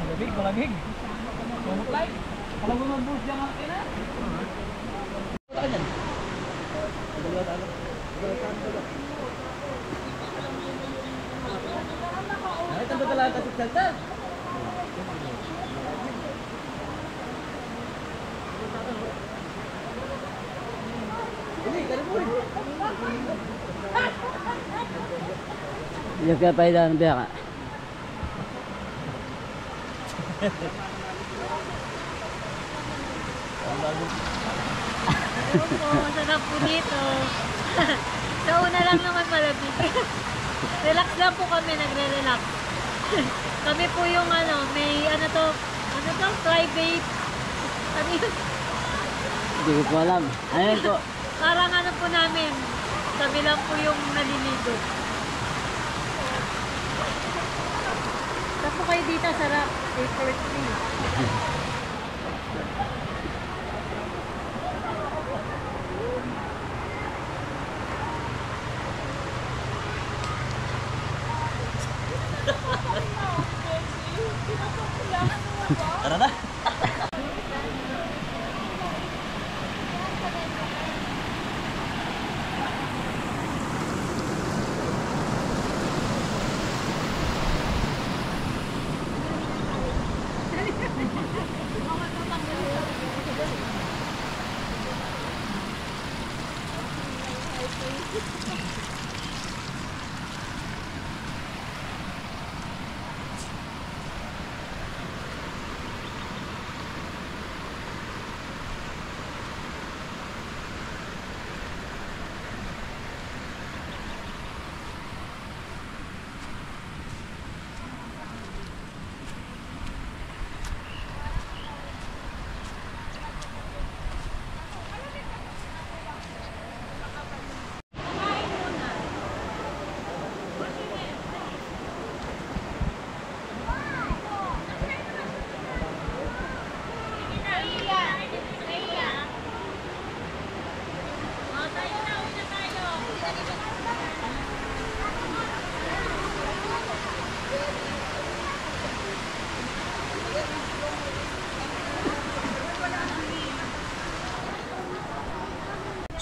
Malamig, malamig. Malamig. Kalau mo mag-boost dyan ang ina. Wala ka dyan. Nakita ba talaga kasi salta? Yung kapaidan ng biya ka. Masarap po dito. Sa una lang naman malamig. Relax lang po kami, nagre-relax. Kami po yung may ano to, private. Ano yun? Hindi ko po alam. Ano yun po? Parang ano po namin, sabi lang po yung naliligo. Tapos kayo dito, sarap. Paper tree. Tara na.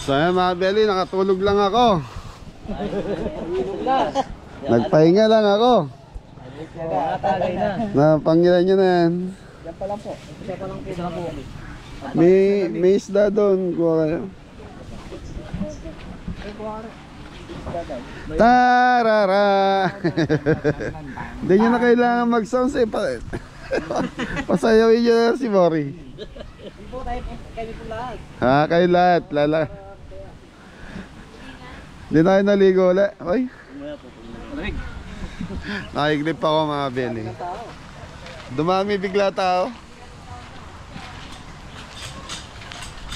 So ayan mga belly, nakatulog lang ako. Nagpahinga lang ako. Napangilan nyo na yan. Yan pa lang po. Isa pa lang po. May isda doon. Kuha kayo. Tarara! Hindi nyo na kailangan mag-sounds eh. Pasayawin nyo na si Mori. Kami po lahat. Ha, kayo lahat. Lala. Hindi tayo naligo ulit. Oy. Malamig. Nakiglip ako mga belly. Dumami bigla tao.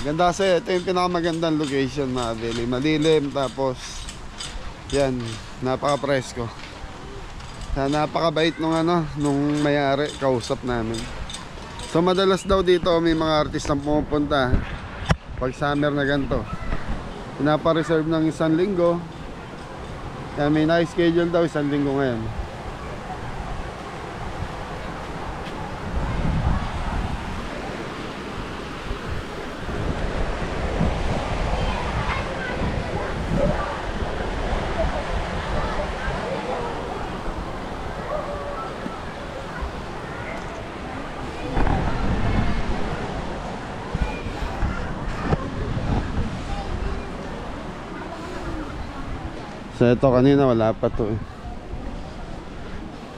Ganda kasi ito yung pinakamagandang location mga belly. Malilim tapos yan, napaka-presko. Napakabait nung may-ari, kausap namin. So madalas daw dito may mga artist na pumupunta pag summer na ganito. Pinapa-reserve ng 1 linggo. Kaya may na-schedule daw 1 linggo ngayon. So ito kanina wala pa to eh.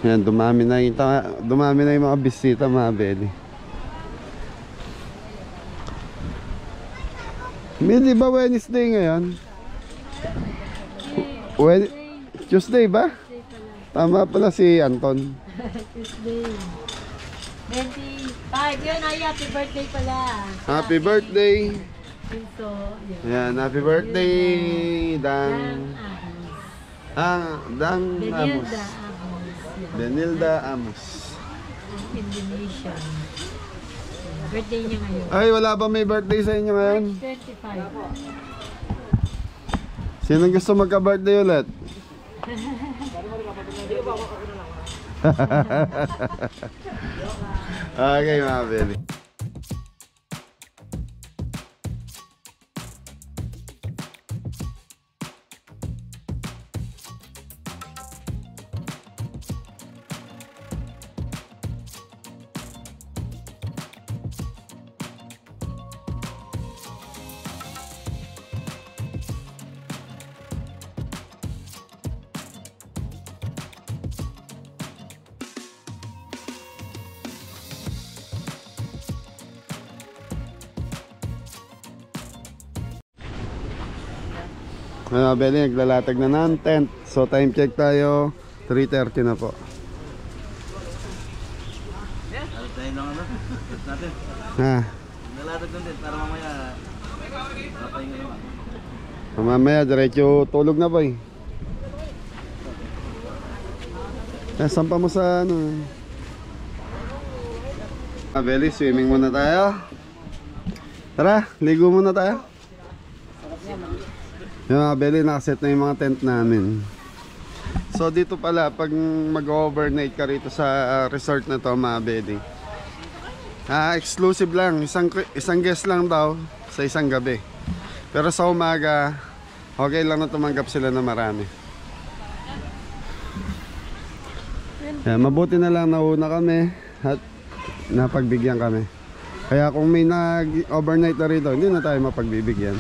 Yan, dumami na yung mga bisita mga beli. May di ba Wednesday ngayon? Tuesday ba? Tama pala si Anton. Tuesday. 25. Yun ay happy birthday pala. Happy birthday! So, yun. Yan, happy birthday! Dang Dang Amos. Benilda Amos. Yun. Benilda Amos. Indonesia. Birthday niya ngayon. Ay, wala ba may birthday sa inyo ngayon? 25. Sino gusto magka-birthday ulit? Okay, mga beli. Mga beli, naglalatag na ng tent. So time check tayo, 3:30 na po. Tayo lang ano, natin. Ha, Nalatag lang din para mamaya papahinga naman. mamaya diretso tulog na boy. Sampa mo sa ano. Mga beli, swimming muna tayo. Tara, ligo muna tayo. Yung mga beli, nakaset na yung mga tent namin. So dito pala, pag mag-overnight ka rito sa resort na to mga beli, exclusive lang, isang guest lang daw sa isang gabi. Pero sa umaga, okay lang na tumanggap sila na marami. Mabuti na lang nauna kami at napagbigyan kami. Kaya kung may nag-overnight na rito, hindi na tayo mapagbibigyan.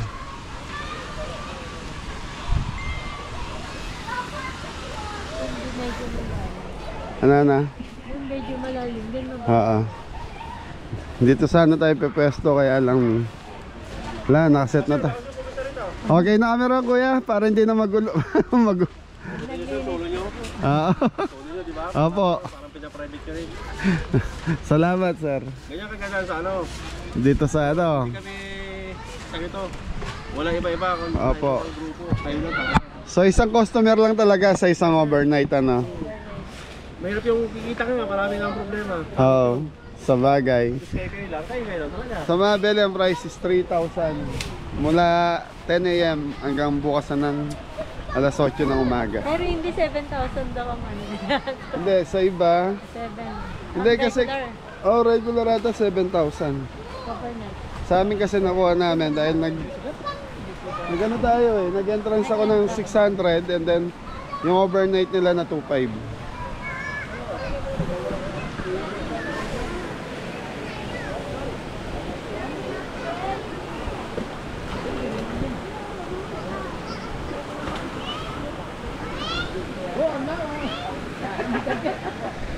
Ano na? Medyo malalim din. Oo. Dito sana tayo pepesto kaya lang wala, nakaset na ta. Okay na camera kuya para hindi na magulo. Oo. Opo. Parang pinaprivate ka rin. Salamat sir. Ganyan ka ganyan sa ano? Dito sa ano. Kami sa ito. Walang iba-iba. Opo. Grupo. Tayo lang talaga. So isang customer lang talaga sa isang overnight ano. Mahirap yung kikita ka nga, marami ng problema. Oo. Sa bagay. Kayo lang, kayo talaga. Sa mga beli ang price is 3,000 mula 10 AM hanggang bukas na ng alas 8 ng umaga. Pero hindi 7,000 daw ang ano. Hindi, sa iba 7. hindi kasi regular ata 7,000. Coconut. Sa amin kasi nakuha namin dahil nag ano tayo nag-entrance ako ng 600 and then yung overnight nila na 2,500.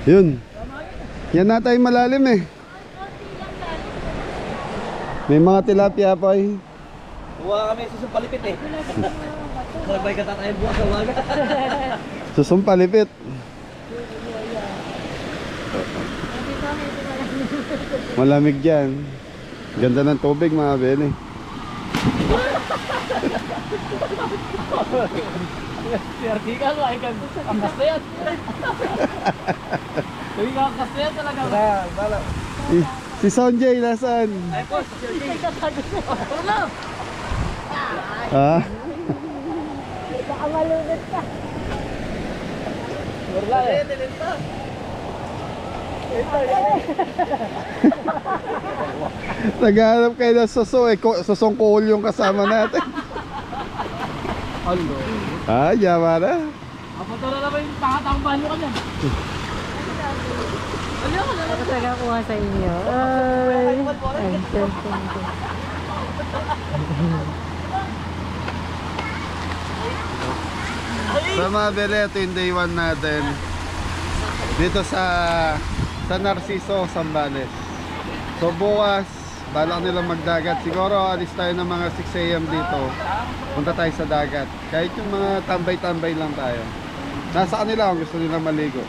Yun. Yan na tayo malalim eh. May mga tilapia pa eh. Wala kami susumpalipit eh. Sabay ka tatayin bukas sa umaga. Susumpalipit. Malamig dyan. Ganda ng tubig mga beli. Si Artigal, ay kang kasta yan. Uy, kasta yan talaga. Si Sonjay nasaan? Ay po, si Artigal. Wala. Ha? Baka malunod ka. Wala eh. Naghahanap kayo ng suso eh. Susong cool yung kasama natin. Hello. Yaman na. Apunta na naman yung pangatang banyo ka dyan. Ako talaga kuha sa inyo. Ay, So mga bele, ito yung day 1 natin dito sa Narciso, Zambales. So bukas balak nilang magdagat. Siguro alis tayo ng mga 6 AM dito. Punta tayo sa dagat. Kahit yung mga tambay-tambay lang tayo. Nasa kanila kung gusto nilang maligo.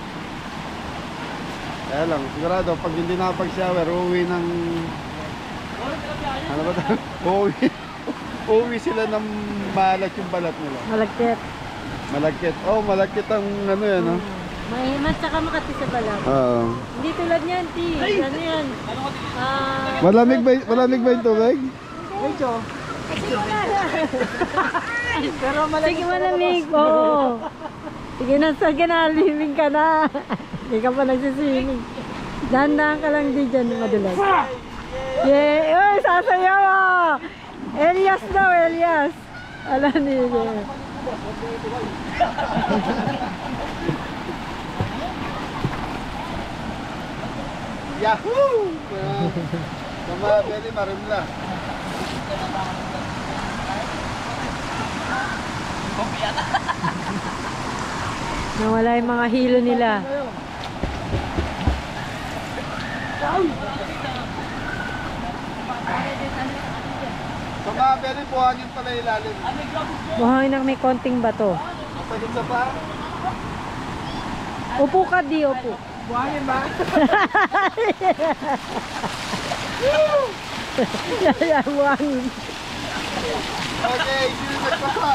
Kaya lang, sigurado pag hindi nakapag-shower, uuwi ng... Ano ba ito? Uuwi sila ng malat yung balat nila. Malagkit. Malagkit. Oh, malagkit ang ano yan, no? Mas saka makati sa balat. Oo. Hindi tulad niyan, T. Ano yan? Malamig ba yung tubig? Pero malamig. Sige, malamig. Oo. Sige na, liming ka na. Hindi ka pa nagsiswimming. Dahan-dahan ka lang din dyan, madulas. Yeah! Uy, sasayaw ah! Elias daw, Elias! Alam niyo. Yahoo! Sama Beli Marimla. Nawala yung mga hilo nila. Sama Beli, buhangin pala ilalim. Buhangin ng may konting bato. Masagit sa pa? Upo ka, di upo. Buhangin ba? Buhangin. Okay, sino nagpapa?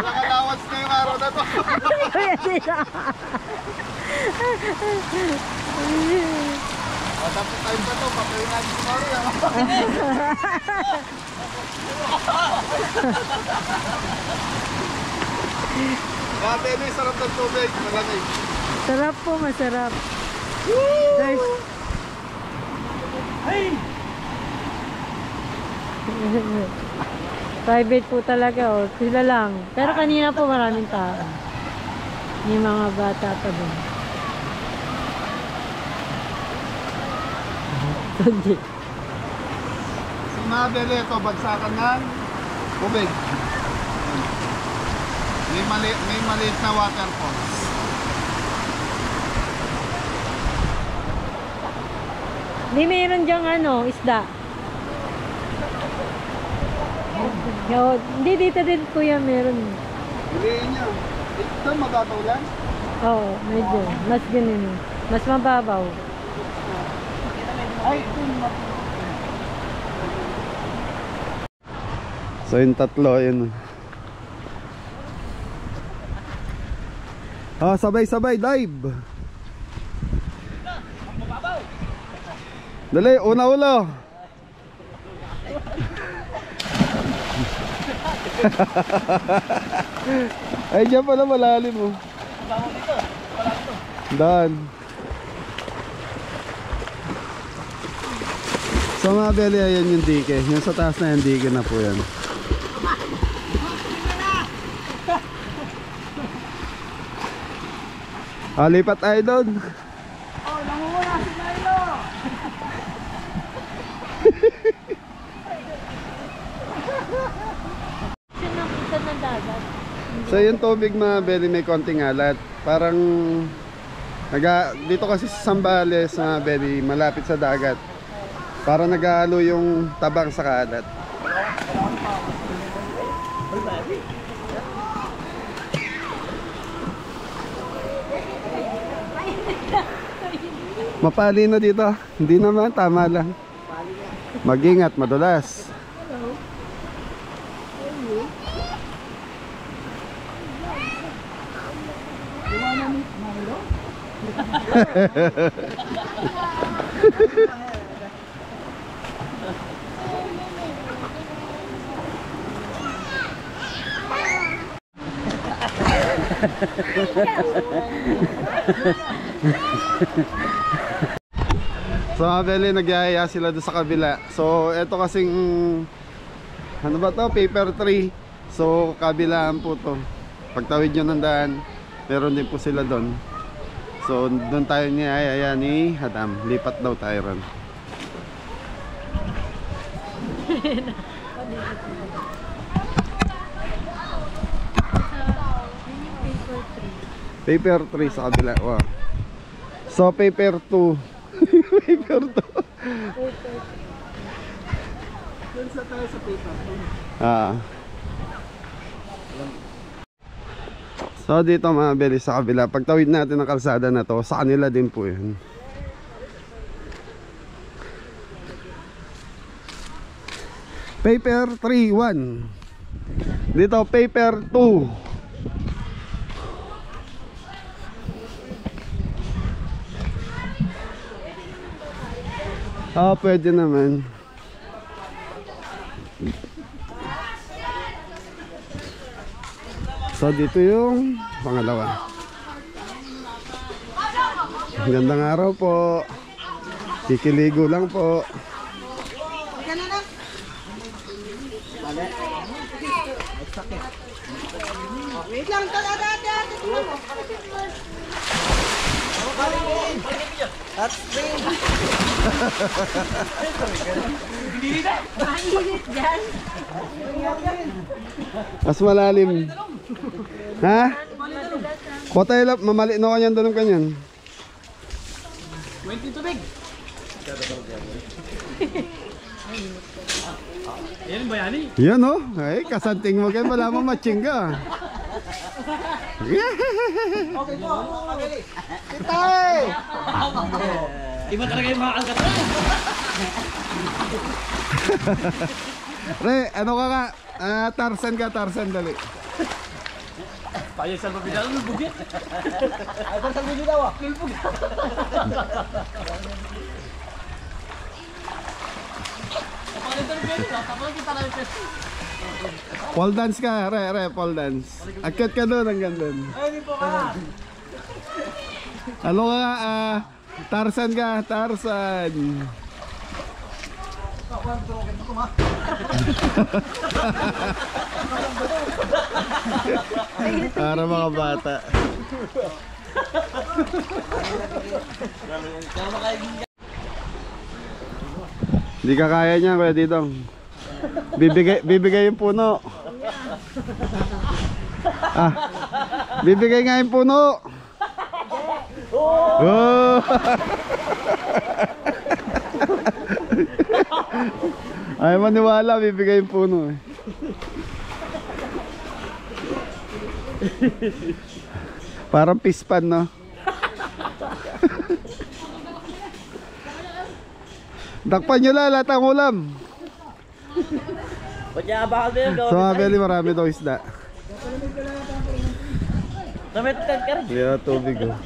Nakalawas na yung araw na to. Tapos tayo pa to, papayin natin si Mario. Dati may sarap ng tubig, malamig. Sarap po, masarap. Guys. Private po talaga, oh. Sila lang. Pero kanina po maraming tao. May mga bata pa doon. Si Mabel, ito, bagsakan ng tubig. May maliit na waterfalls. Hindi mayroon diyang isda. Hindi dito din kuya meron. Piliin niyo. Ito mababaw lang. Oo, medyo. Mas ganun. Mas mababaw. So yung tatlo, yun. Sabay-sabay, dive. Dali, una-ulo. Ay, dyan pala malalim mo. Daan. So mga beli, ayan yung dike. Yung sa taas na yung dike na po yan. Lipat tayo doon. Oh, namumula si Milo! Sinakita ng dagat. So yung tubig mga beli may konting alat. Parang dito kasi sa Zambales mga beli malapit sa dagat. Para nag-aalo yung tabang sa kalat. Mapali na dito. Hindi naman, tama lang. Mag-ingat, madulas. So mga beli, nagyayaya sila doon sa kabila. So eto kasing ano ba to? Paper tree. So kabilaan po to. Pagtawid nyo ng daan, meron din po sila doon. So doon tayo niyayaya ni Adam. Lipat daw tayo ron. Paper 3 sa kabila. Wow. So paper 2. Paper 2. Doon sa tayo sa paper 2. So dito mga beli sa kabila, pagtawid natin ng kalsada na to, sa kanila din po yun. Paper 3, 1. Dito paper 2. Pwede naman. So dito yung pangalawa. Gandang araw po. Kikiligo lang po. Wait lang, talaga. Mainit dyan. Mas malalim. Ha? Kotay lang, mamali no kanyan doon kanyan. 20 tubig. Yan bayani. Yan oh. Ay, kasanting mo kayo, wala mo matching ka. Okay po, kabili. Pitay! Iba talaga yung mga angkat. Re, ano ka ka? Tarzan ka, Tarzan dali. Payasan pa pinalo ng bugit. Ay, pang salbili daw ah. Pole dance ka, re, pole dance. Akyat ka doon, hanggang doon. Ay, hindi po ka. Ano ka, Tarzan ka, Tarzan. Para mga bata. Hindi ka kaya niya, Kuya Didong. Bibigay yung puno. Bibigay nga yung puno. Oh. Ay maniwala, bibigay yung puno eh. Parang pispan, no? Dakpan nyo lang lahat ang ulam. So mga beli, marami daw isda. Lihat tubig oh.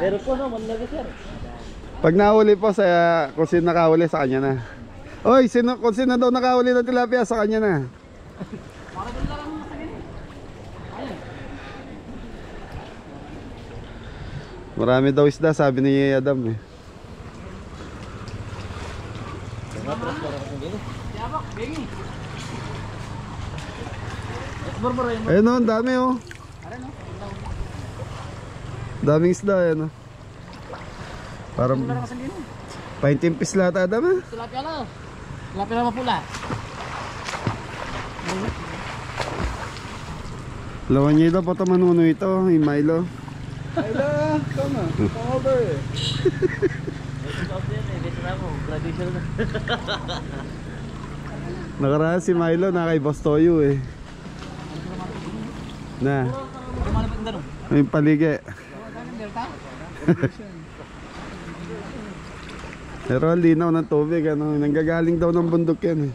Pero po no, manlaga sir. Pag nahuli po sa kung sino nakahuli sa kanya na. Oy, kung sino daw nakahuli ng tilapia sa kanya na. Marami daw isda, sabi ni Adam eh. Ayun oh, ang dami oh. Daming isda yan oh. Parang paintimpis lahat Adam eh. Tilapia lang. Tilapia lang mapula. Lawan niya ito, pataman ito, yung Milo. Milo, come over. Nakaraan si Milo na kay Boss Toyo eh. Na. May paligi. Pero ang linaw ng tubig, ano, nanggagaling daw ng bundok yan eh.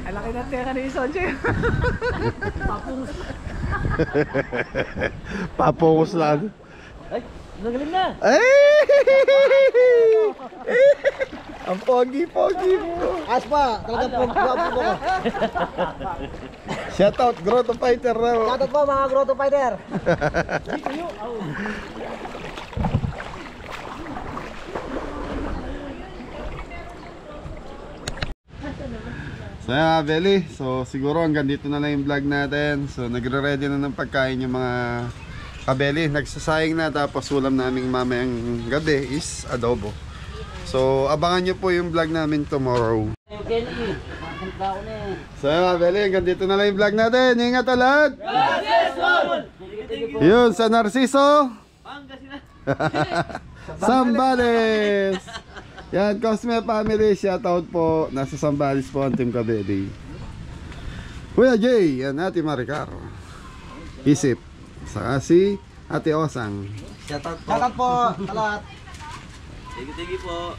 Ay, laki na teka ni Sonche. Papokus lang. Ay, nagaling na. Ay! Ang pogi-pogi mo. Aspa, talagang pagwapo mo ko. Shoutout, Grotto Fighter raw. Shoutout po mga Grotto Fighter. So yeah, Belly, so siguro hanggang dito na lang yung vlog natin. So nagre-ready na ng pagkain yung mga kabeli, nagsasayang na, tapos ulam naming mamayang gabi is adobo. So, abangan nyo po yung vlog namin tomorrow. So, kabeli, hanggang dito na lang yung vlog natin. Ingat lahat! Yun, sa Narciso Sambales. Yan, Cosme family, shoutout po. Nasa Sambales po ang Team Kabeli. Kuya Jay, yan, Ate Maricar, Isip, saka si Ate Osang. Shoutout po sa lahat. Thank you po.